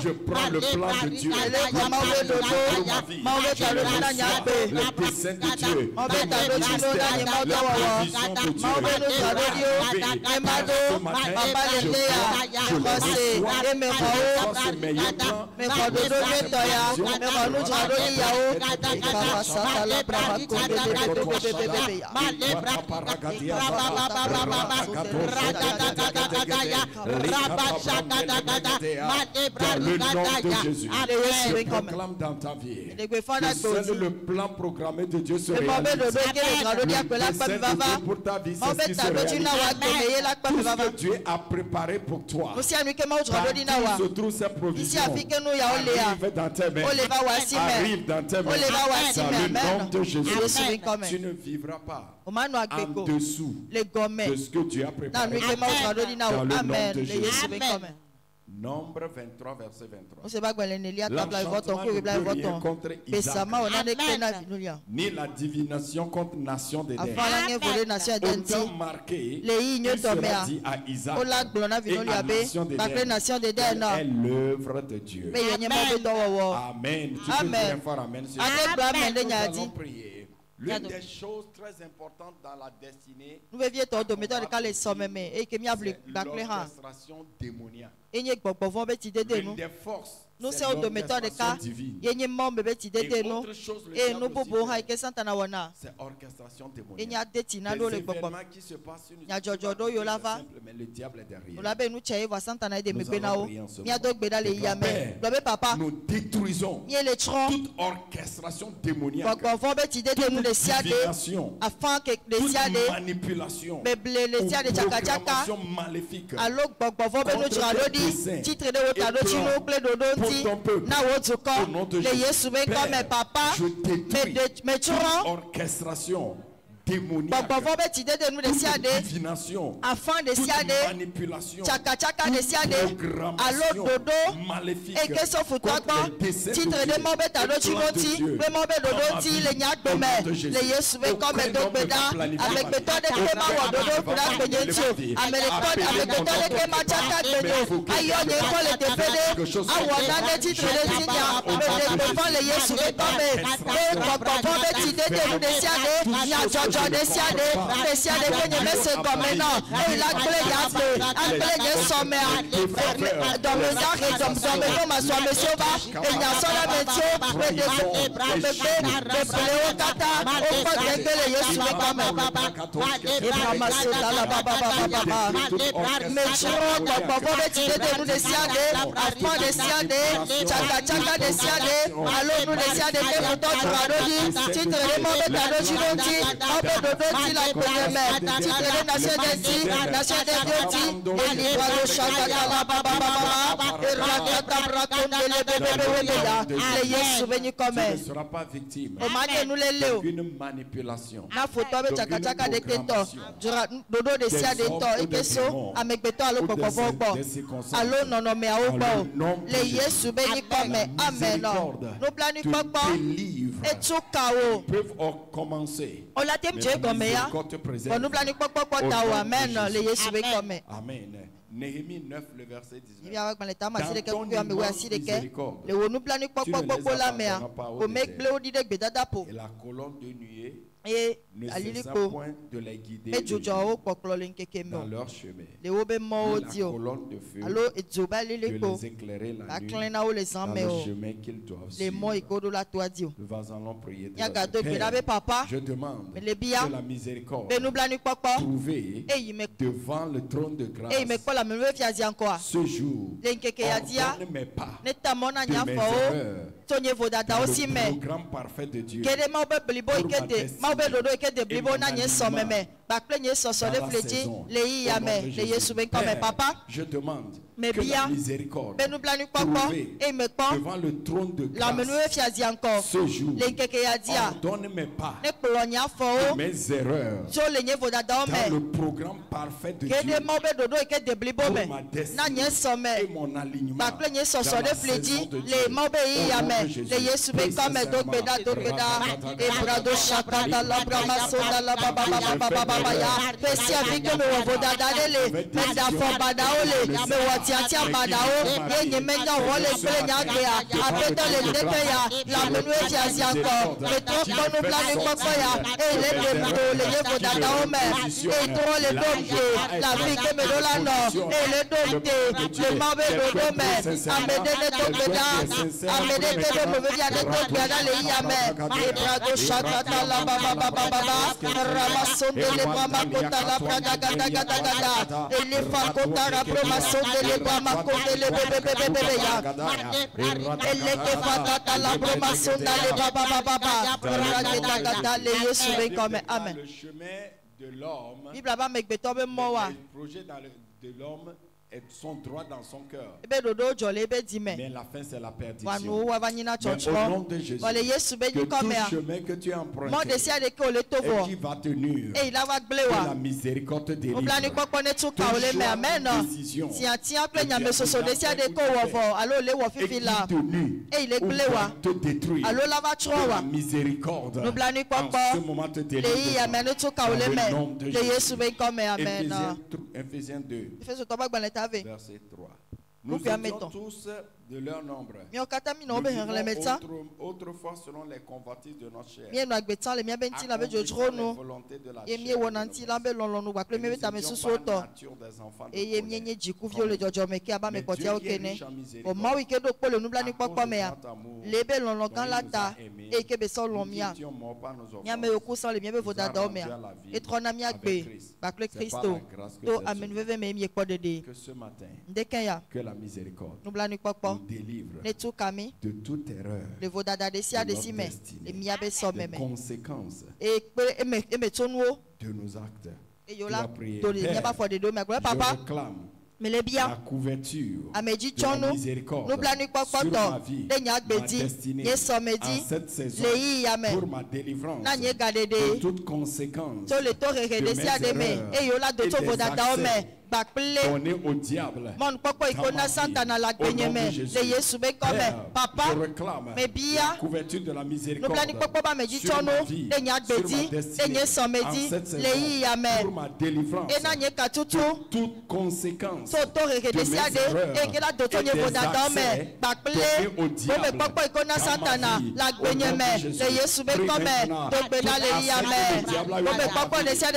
Je prends le plan de Dieu pour ma vie, le dessein de Dieu, la provision de Dieu. Ce matin, je reçois ce meilleur plan. Mais quand nous donnons Toya, mais quand nous donnons Yao, et Kabasata la brava Konde dans le nom de Jésus, je proclame dans ta vie que seul le plan programmé de Dieu se réalise. Pour ta vie, c'est ce qui se réalise. Tout ce que Dieu a préparé pour toi, dans se trouve sa provision, arrive dans tes mains, arrive dans tes mains, dans le nom de Jésus. Tu ne vivras pas en dessous de ce que Dieu a préparé dans le nom de Jésus. Nombre 23, verset 23. L'enchantement ne peut rien contre Isaac, ni la divination contre nation des autant marqué, il sera dit à Isaac et à nation des est l'œuvre de Dieu. Amen. Tu peux dire fort amen. Nous allons prier. L'une des choses très importantes dans la destinée, l'orchestration démoniaque. L'une des forces, c'est l'orchestration divine. Et autre chose, c'est orchestration démoniaque. Les événements qui se passent sur nous, c'est simple, mais le diable est derrière. Nous allons prier nous détruisons toute orchestration démoniaque, toute divination, toute manipulation, programmation maléfique contre tes desseins et plans pour ton peuple. Au nom de Jésus, Père, je détruis toute orchestration démoniaque, toute divination, toute manipulation, toute programmation maléfique contre les desseins de Dieu, le plan de Dieu dans ma vie, au nom de Jésus. Aucun homme ne va planifier Tu ne seras pas victime d'aucune manipulation, ils peuvent commencer. Amen. Néhémie 9, le verset 19. Dans ton immense miséricorde, tu ne les abandonneras pas au désert. Et la colonne de nuée ne cessa point de les guider dans leur chemin. Et la colonne de feu de les éclairer la nuit dans le chemin qu'ils doivent suivre. Nous allons prier. Père, je demande que la miséricorde trouvée devant le trône de grâce ce jour ordonne mes pas de mes erreurs dans le programme parfait de Dieu pour ma destinée. Père, je demande que la miséricorde trouvée devant le trône de grâce ce jour ordonne mes pas de mes erreurs dans le programme parfait de Dieu pour ma destinée et mon alignement dans la saison de Dieu. Au nom de Jésus, tia badao ye nyemenya wole pele nyagea apeto le ndekeya la menue tia zianko metro kono blani kokoya e le dembo le yevo dadao me e tro le domte la fike medola no e le domte le mabe dodome amede de tobeda amede de tobeda de tobeda le yame e brado shakata la baba baba baba ramasonde le brama kota la prada gada gada gada e le fakota la promasonde le brama kota le bebe bebe bebe ya e le ke fatata la promasonde le baba baba baba rageta gada le yesu be comme amen. Le chemin de l'homme, Bible ba megbeto be mo wa le projet de l'homme est son droit dans son cœur. Mais la fin, c'est la perdition. Mais au nom de Jésus, que tout chemin que tu as emprunté et qui va tenir que la miséricorde te délivre. Toute décision et qui est tenue ou va te détruire, que la miséricorde en ce moment te délivre. Dans le nom de Jésus. Éphésiens 2. Verset 3. Nous étions tous de leur nombre. Nous vivons autrefois selon les convoitises de notre chair, accomplissant les volontés de la chair et nous étions par la nature des enfants de colère. Mais Dieu qui est riche en miséricorde, à cause de son grand amour, dont il nous a aimés, nous qui étions morts par nos offenses, nous a rendus à la vie avec Christ. C'est par la grâce que ce matin, que la miséricorde nous délivre de toute erreur, de notre destinée, des conséquences de nos actes. Tu vas prier. Père, je réclame la couverture de la miséricorde sur ma vie, ma destinée, en cette saison, pour ma délivrance de toutes conséquences de mes erreurs et des accès donnés au diable. Au nom de Jésus, Père, je réclame la couverture de la miséricorde sur ma vie, sur ma destinée, en cette saison, pour ma délivrance de toutes conséquences de mes erreurs et des accès donnés au diable. Au nom de Jésus, prie maintenant toute accès du diable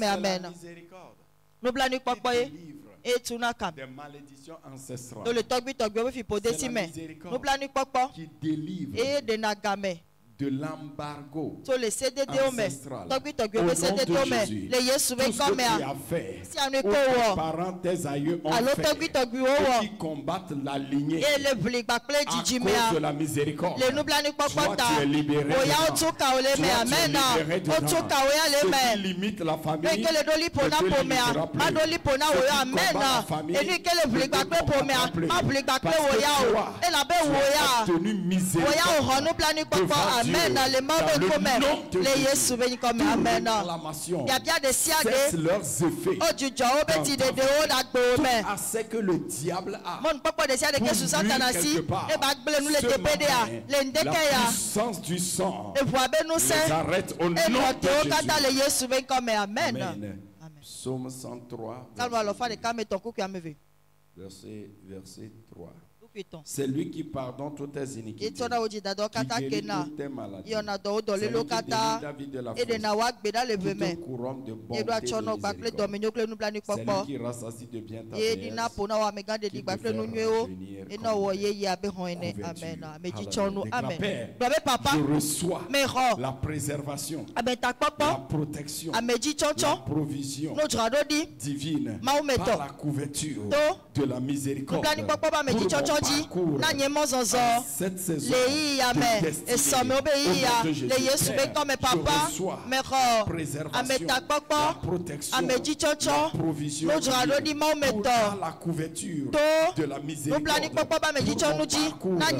Amen. Et des malédictions ancestrales. La miséricorde qui délivre de l'embargo ancestral. Au nom de Jésus, tout ce que tu as fait, ou tes parents, tes aïeux ont fait, qui combattent la lignée à cause de la miséricorde. Toi, tu es libéré de ce qui limite la famille, ne te limitera plus. La tenu miséricorde. Amen. Cesse leurs effets dans tout accès que le diable a pour quelque part. La puissance du sang les arrête au nom de Jésus. Amen. Psaume 103 verset 3. C'est lui qui pardonne toutes tes iniquités, qui guérit toutes tes maladies. C'est lui qui délivre David de la fosse, qui te couronne de bonté et de miséricorde. C'est lui qui rassasie de bien ta vieillesse, qui te fait Père, je reçois la préservation, la protection, la provision divine par la couverture de la miséricorde pour mon parcours à cette saison de destinée. Au nom de Jésus, Père, je reçois la préservation, la protection, la provision divine pour la couverture de la miséricorde pour mon parcours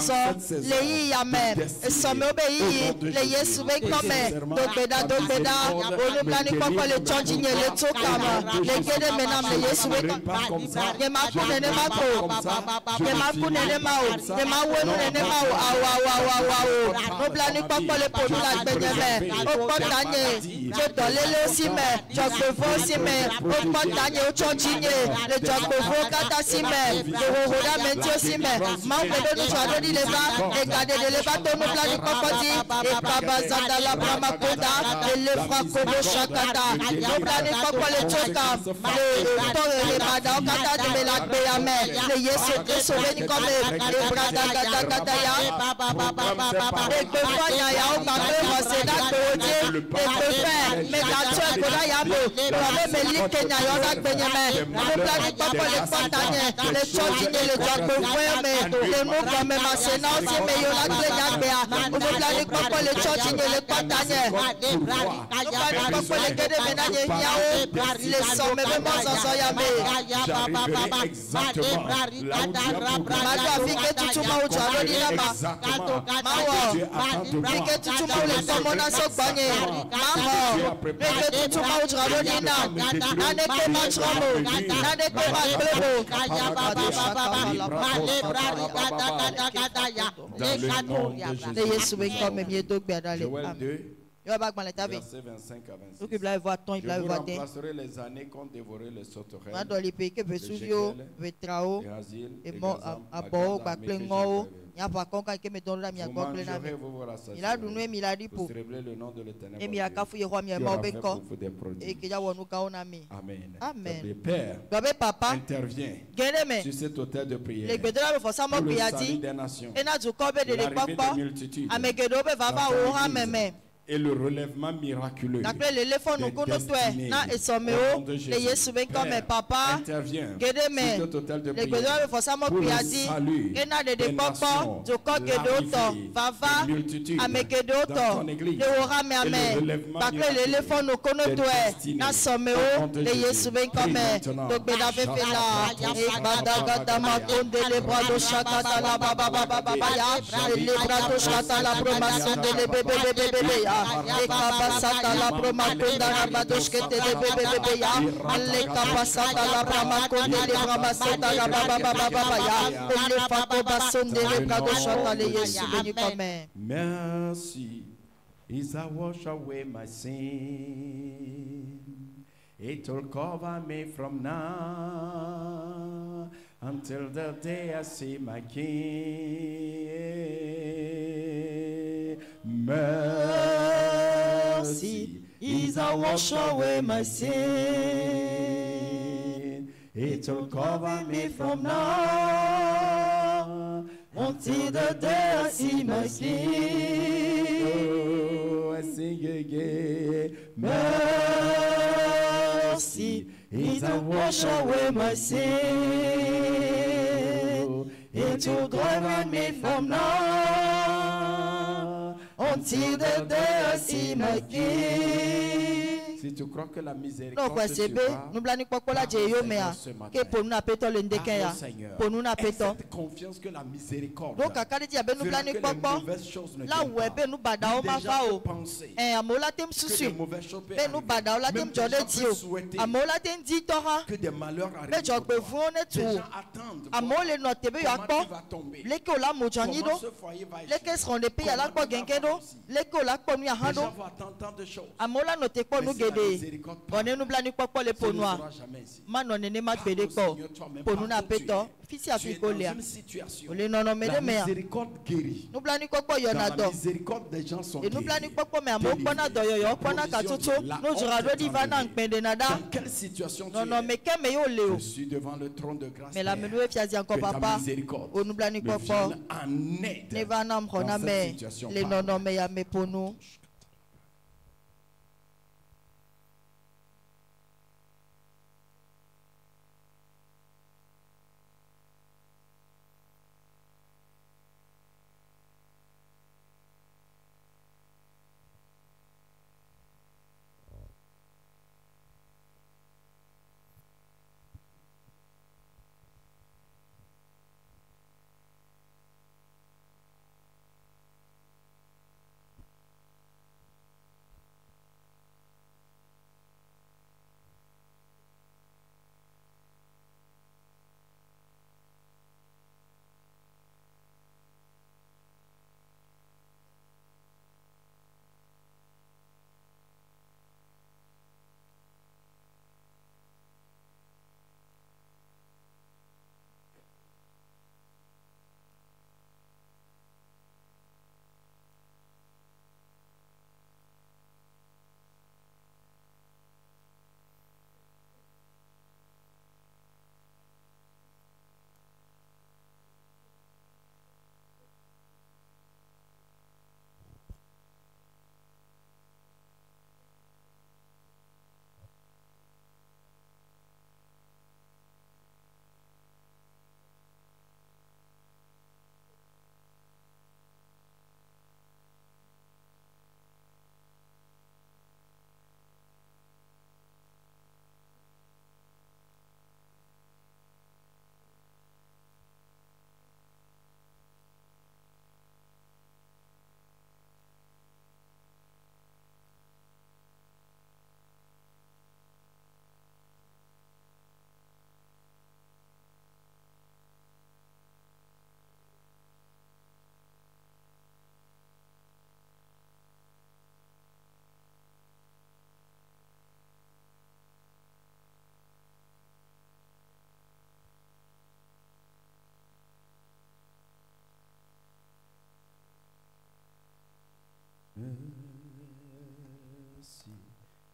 à cette saison de destinée. Au nom de Jésus, Joël 2, verset 25 à 26. Je vous remplacerai les années qu'ont dévoré les sauterelles, le shekel, les asiles, les gazans, la grande armée que j'ai vous mangerez, vous vous rassasierez. Vous célébrez le nom de l'Éternel qui aura fait pour vous des prodiges. Amen. Amen. Père, intervient sur cet autel de prière pour le salut des nations, l'arrivée des multitudes, et le relèvement miraculeux des destinées. Au nom de Jésus, Père, intervient sur cet autel de prière pour le salut des nations, l'arrivée des multitudes dans ton église et le relèvement miraculeux des destinées. Au nom de Jésus, prie maintenant. Merci. Is I wash away my sin. It will cover me from now until the day I see my King. Mercy is I wash away my sin. It will cover me from now until the day I see my King. Oh, I sing again. Mercy is I wash away my sin. It will cover me from now until the day I see my King. Si tu crois que la miséricorde te suivra, Seigneur, et cette confiance que la miséricorde fera que les mauvaises choses ne viennent pas. Déjà penser que les mauvaises choses peuvent arriver. Même déjà peut souhaiter que des malheurs arrivent sur toi. Des gens attendent comment tu vas tomber. Comment ce foyer va échouer. Comment tu vas réussir. Les gens vont attendre tant de choses. nous blani pokpo le ponoi. Mano nene ma gbede ko. Ponu na peto. Fisi afikolia. Ole nono me de mea. Nous blani pokpo yonado. Et nous blani pokpo me amo pona doyoyo pona katutu. Nous jurado divana nkpende nada. Non non me ke me yo leo. Je suis devant le trône de grâce. Mais la menoué fiazi encore papa. O nous blani pokpo. Ne va nam rona me. Les nono me ya me ponu.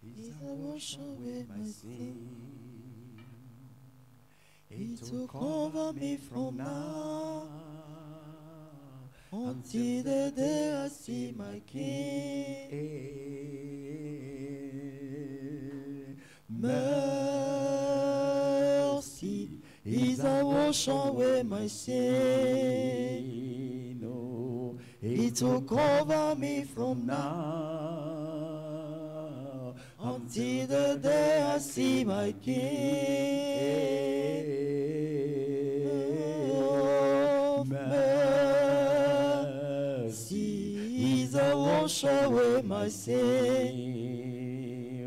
He washed away my sin. He took over me from now until the day I see my King. Mercy is a wash away my sin. Oh, He took over me from now until the day I see my King. Oh, mercy is a wash away my sin.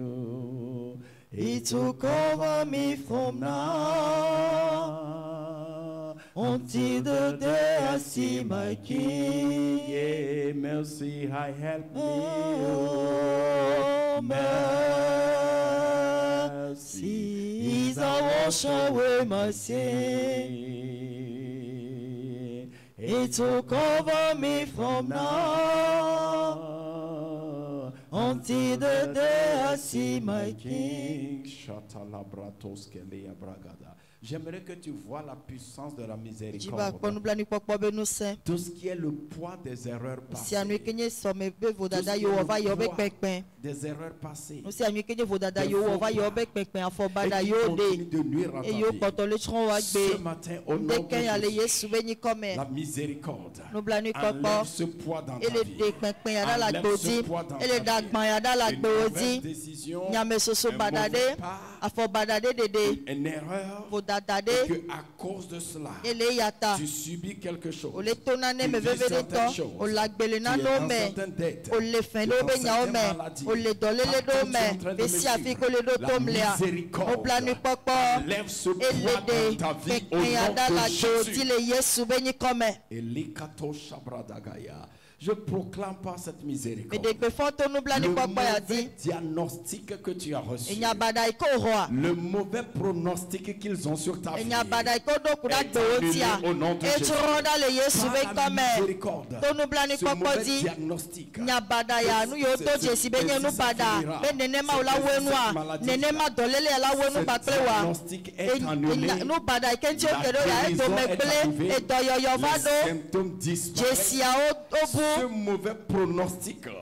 Oh, He took over me from now until the day I see my King. Yeah, mercy, I help me. Oh, mercy is a wash away my sin. He took over me from now until the day I see my King. J'aimerais que tu vois la puissance de la miséricorde. Tout ce qui est le poids des erreurs passées. Des erreurs passées. Qui continuent de nuire à ta vie. Ce matin, au nom de Jésus, la miséricorde enlève ce poids dans ta vie. Enlève ce poids dans ta vie. Une mauvaise décision, un mauvais pas. une erreur et que à cause de cela, tu subis quelque chose. Tu vis certaines choses. Tu es dans certaines dettes. Tu es dans certaines maladies. La miséricorde lève ce poids dans ta vie au nom de Jésus. Je proclame pas cette miséricorde. Le mauvais diagnostic que tu as reçu, le mauvais pronostic qu'ils ont sur ta vie, est annulé au nom de Jésus. Par la miséricorde, ce mauvais diagnostic, cette diagnostic est annulé. La guérison est arrivée. Les symptômes disparaissent. Ce mauvais pronostic que tu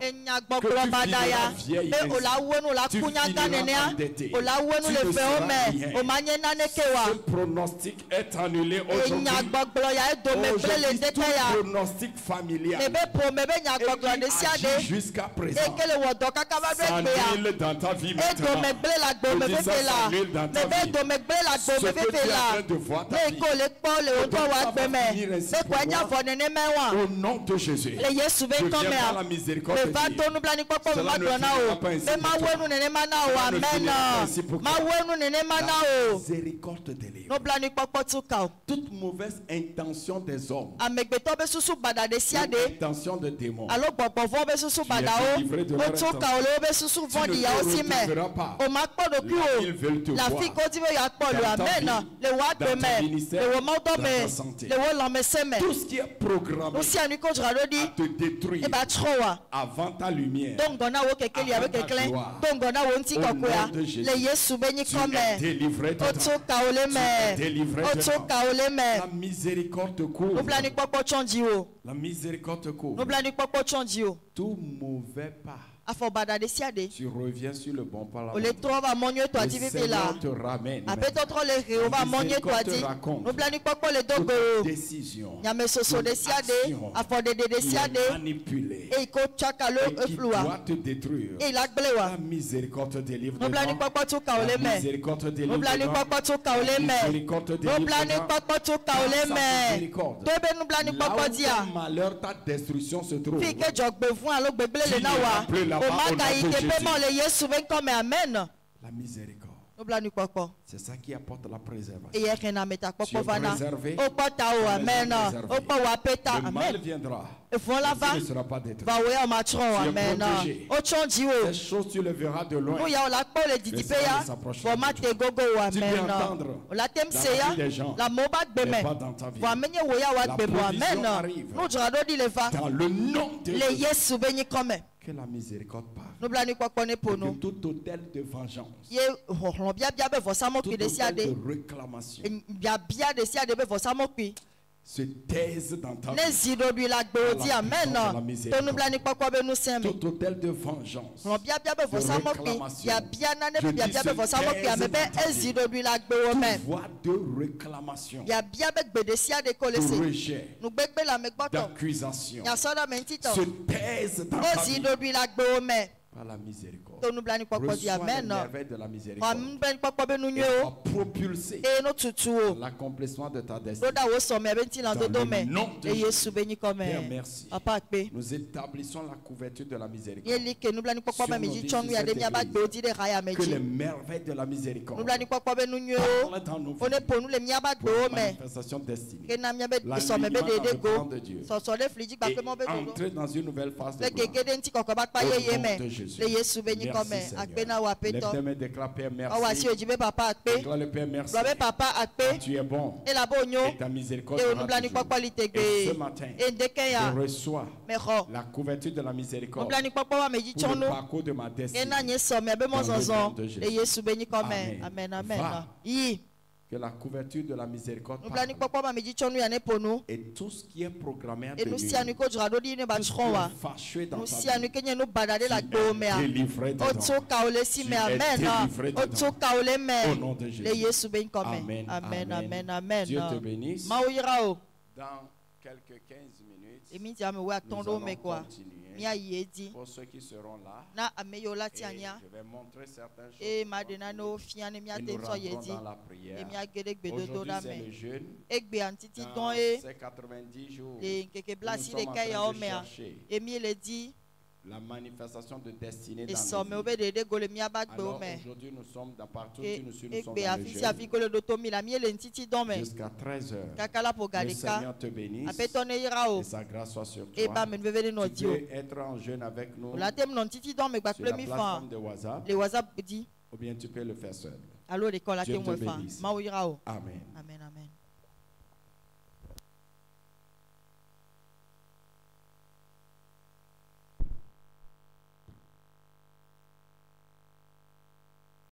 finiras vieille, tu finiras endetté, tu ne seras rien. Ce pronostic est annulé aujourd'hui. Aujourd'hui, tout pronostic familial et qui agit jusqu'à présent s'annule dans ta vie maintenant. Je dis ça s'annule dans ta vie. Ce que tu es en train de voir ta vie, au nom de Jésus. Je viens par la miséricorde de Dieu. Cela ne finira pas ainsi. La miséricorde délivre. Toute mauvaise intention des hommes, toute intention de démons, tu es délivré de leur intention. Tu ne te retrouveras pas là où ils veulent te voir. Dans ta vie, dans ton ministère, dans ta santé. Tout ce qui est programmé à te détruire avant ta lumière, avant ta gloire, au nom de Jésus, tu es délivré de la miséricorde te couvre. La miséricorde te couvre. Tout mauvais pas, tu reviens sur le bon pas. Le Seigneur te ramène. La miséricorde te raconte toute décision, action manipulée et qui doit te détruire. La miséricorde te délivre. La miséricorde te délivre. La miséricorde te délivre. Là où ta malheur, ta destruction se trouve, la miséricorde, c'est ça qui apporte la préservation. Tu es préservé. Le mal viendra. Tu ne seras pas détruit. Tu es protégé. Ces choses, tu le verras de loin. Le Seigneur s'approchera de toi. Tu peux entendre la vie des gens, mais pas dans ta vie. La provision arrive dans le nom de Jésus. Que la miséricorde parle. Que tout hôtel de vengeance, tout hôtel de réclamation se taise dans ta vie. Tout hôtel de vengeance, de réclamation, toute voix de réclamation, de rejet, d'accusation, se taise dans ta vie. Par la miséricorde. Reçois les merveilles de la miséricorde. Et sois propulsé à l'accomplissement de ta destinée. Dans le nom de Jésus. Père, merci. Nous établissons la couverture de la miséricorde. Que les merveilles de la miséricorde parlent dans nos vies pour la manifestation destinée. L'alignement dans le plan de Dieu. Et entrer dans une nouvelle phase de gloire. Au nom de Jésus. Merci, Seigneur. Lève tes mains, déclare Père merci. Déclare le Père merci. Tu es bon. Et ta miséricorde sera toujours. Et ce matin, je reçois la couverture de la miséricorde pour le parcours de ma destinée. Dans le nom de Jésus. Amen. Va. Que la couverture de la miséricorde parle. Et tout ce qui est programmé à te nuire, tout ce qui est fâché dans ta vie, tu es délivré dedans. Tu es délivré dedans. Au nom de Jésus. Amen. Dieu te bénisse. Dans quelques 15 minutes, nous allons continuer Pour ceux qui seront là, et je vais montrer certaines choses. Et nous rentrons dans la prière. Aujourd'hui, c'est le jeûne. Dans ces 90 jours, nous sommes en train de chercher la manifestation de destinée dans nos vies. Alors aujourd'hui nous sommes dans partout où nous sommes dans le jeûne. Jusqu'à 13h. Le Seigneur te bénisse et sa grâce soit sur toi. Tu peux être en jeûne avec nous sur la plateforme de WhatsApp ou bien tu peux le faire seul. Dieu te bénisse. Amen. Amen.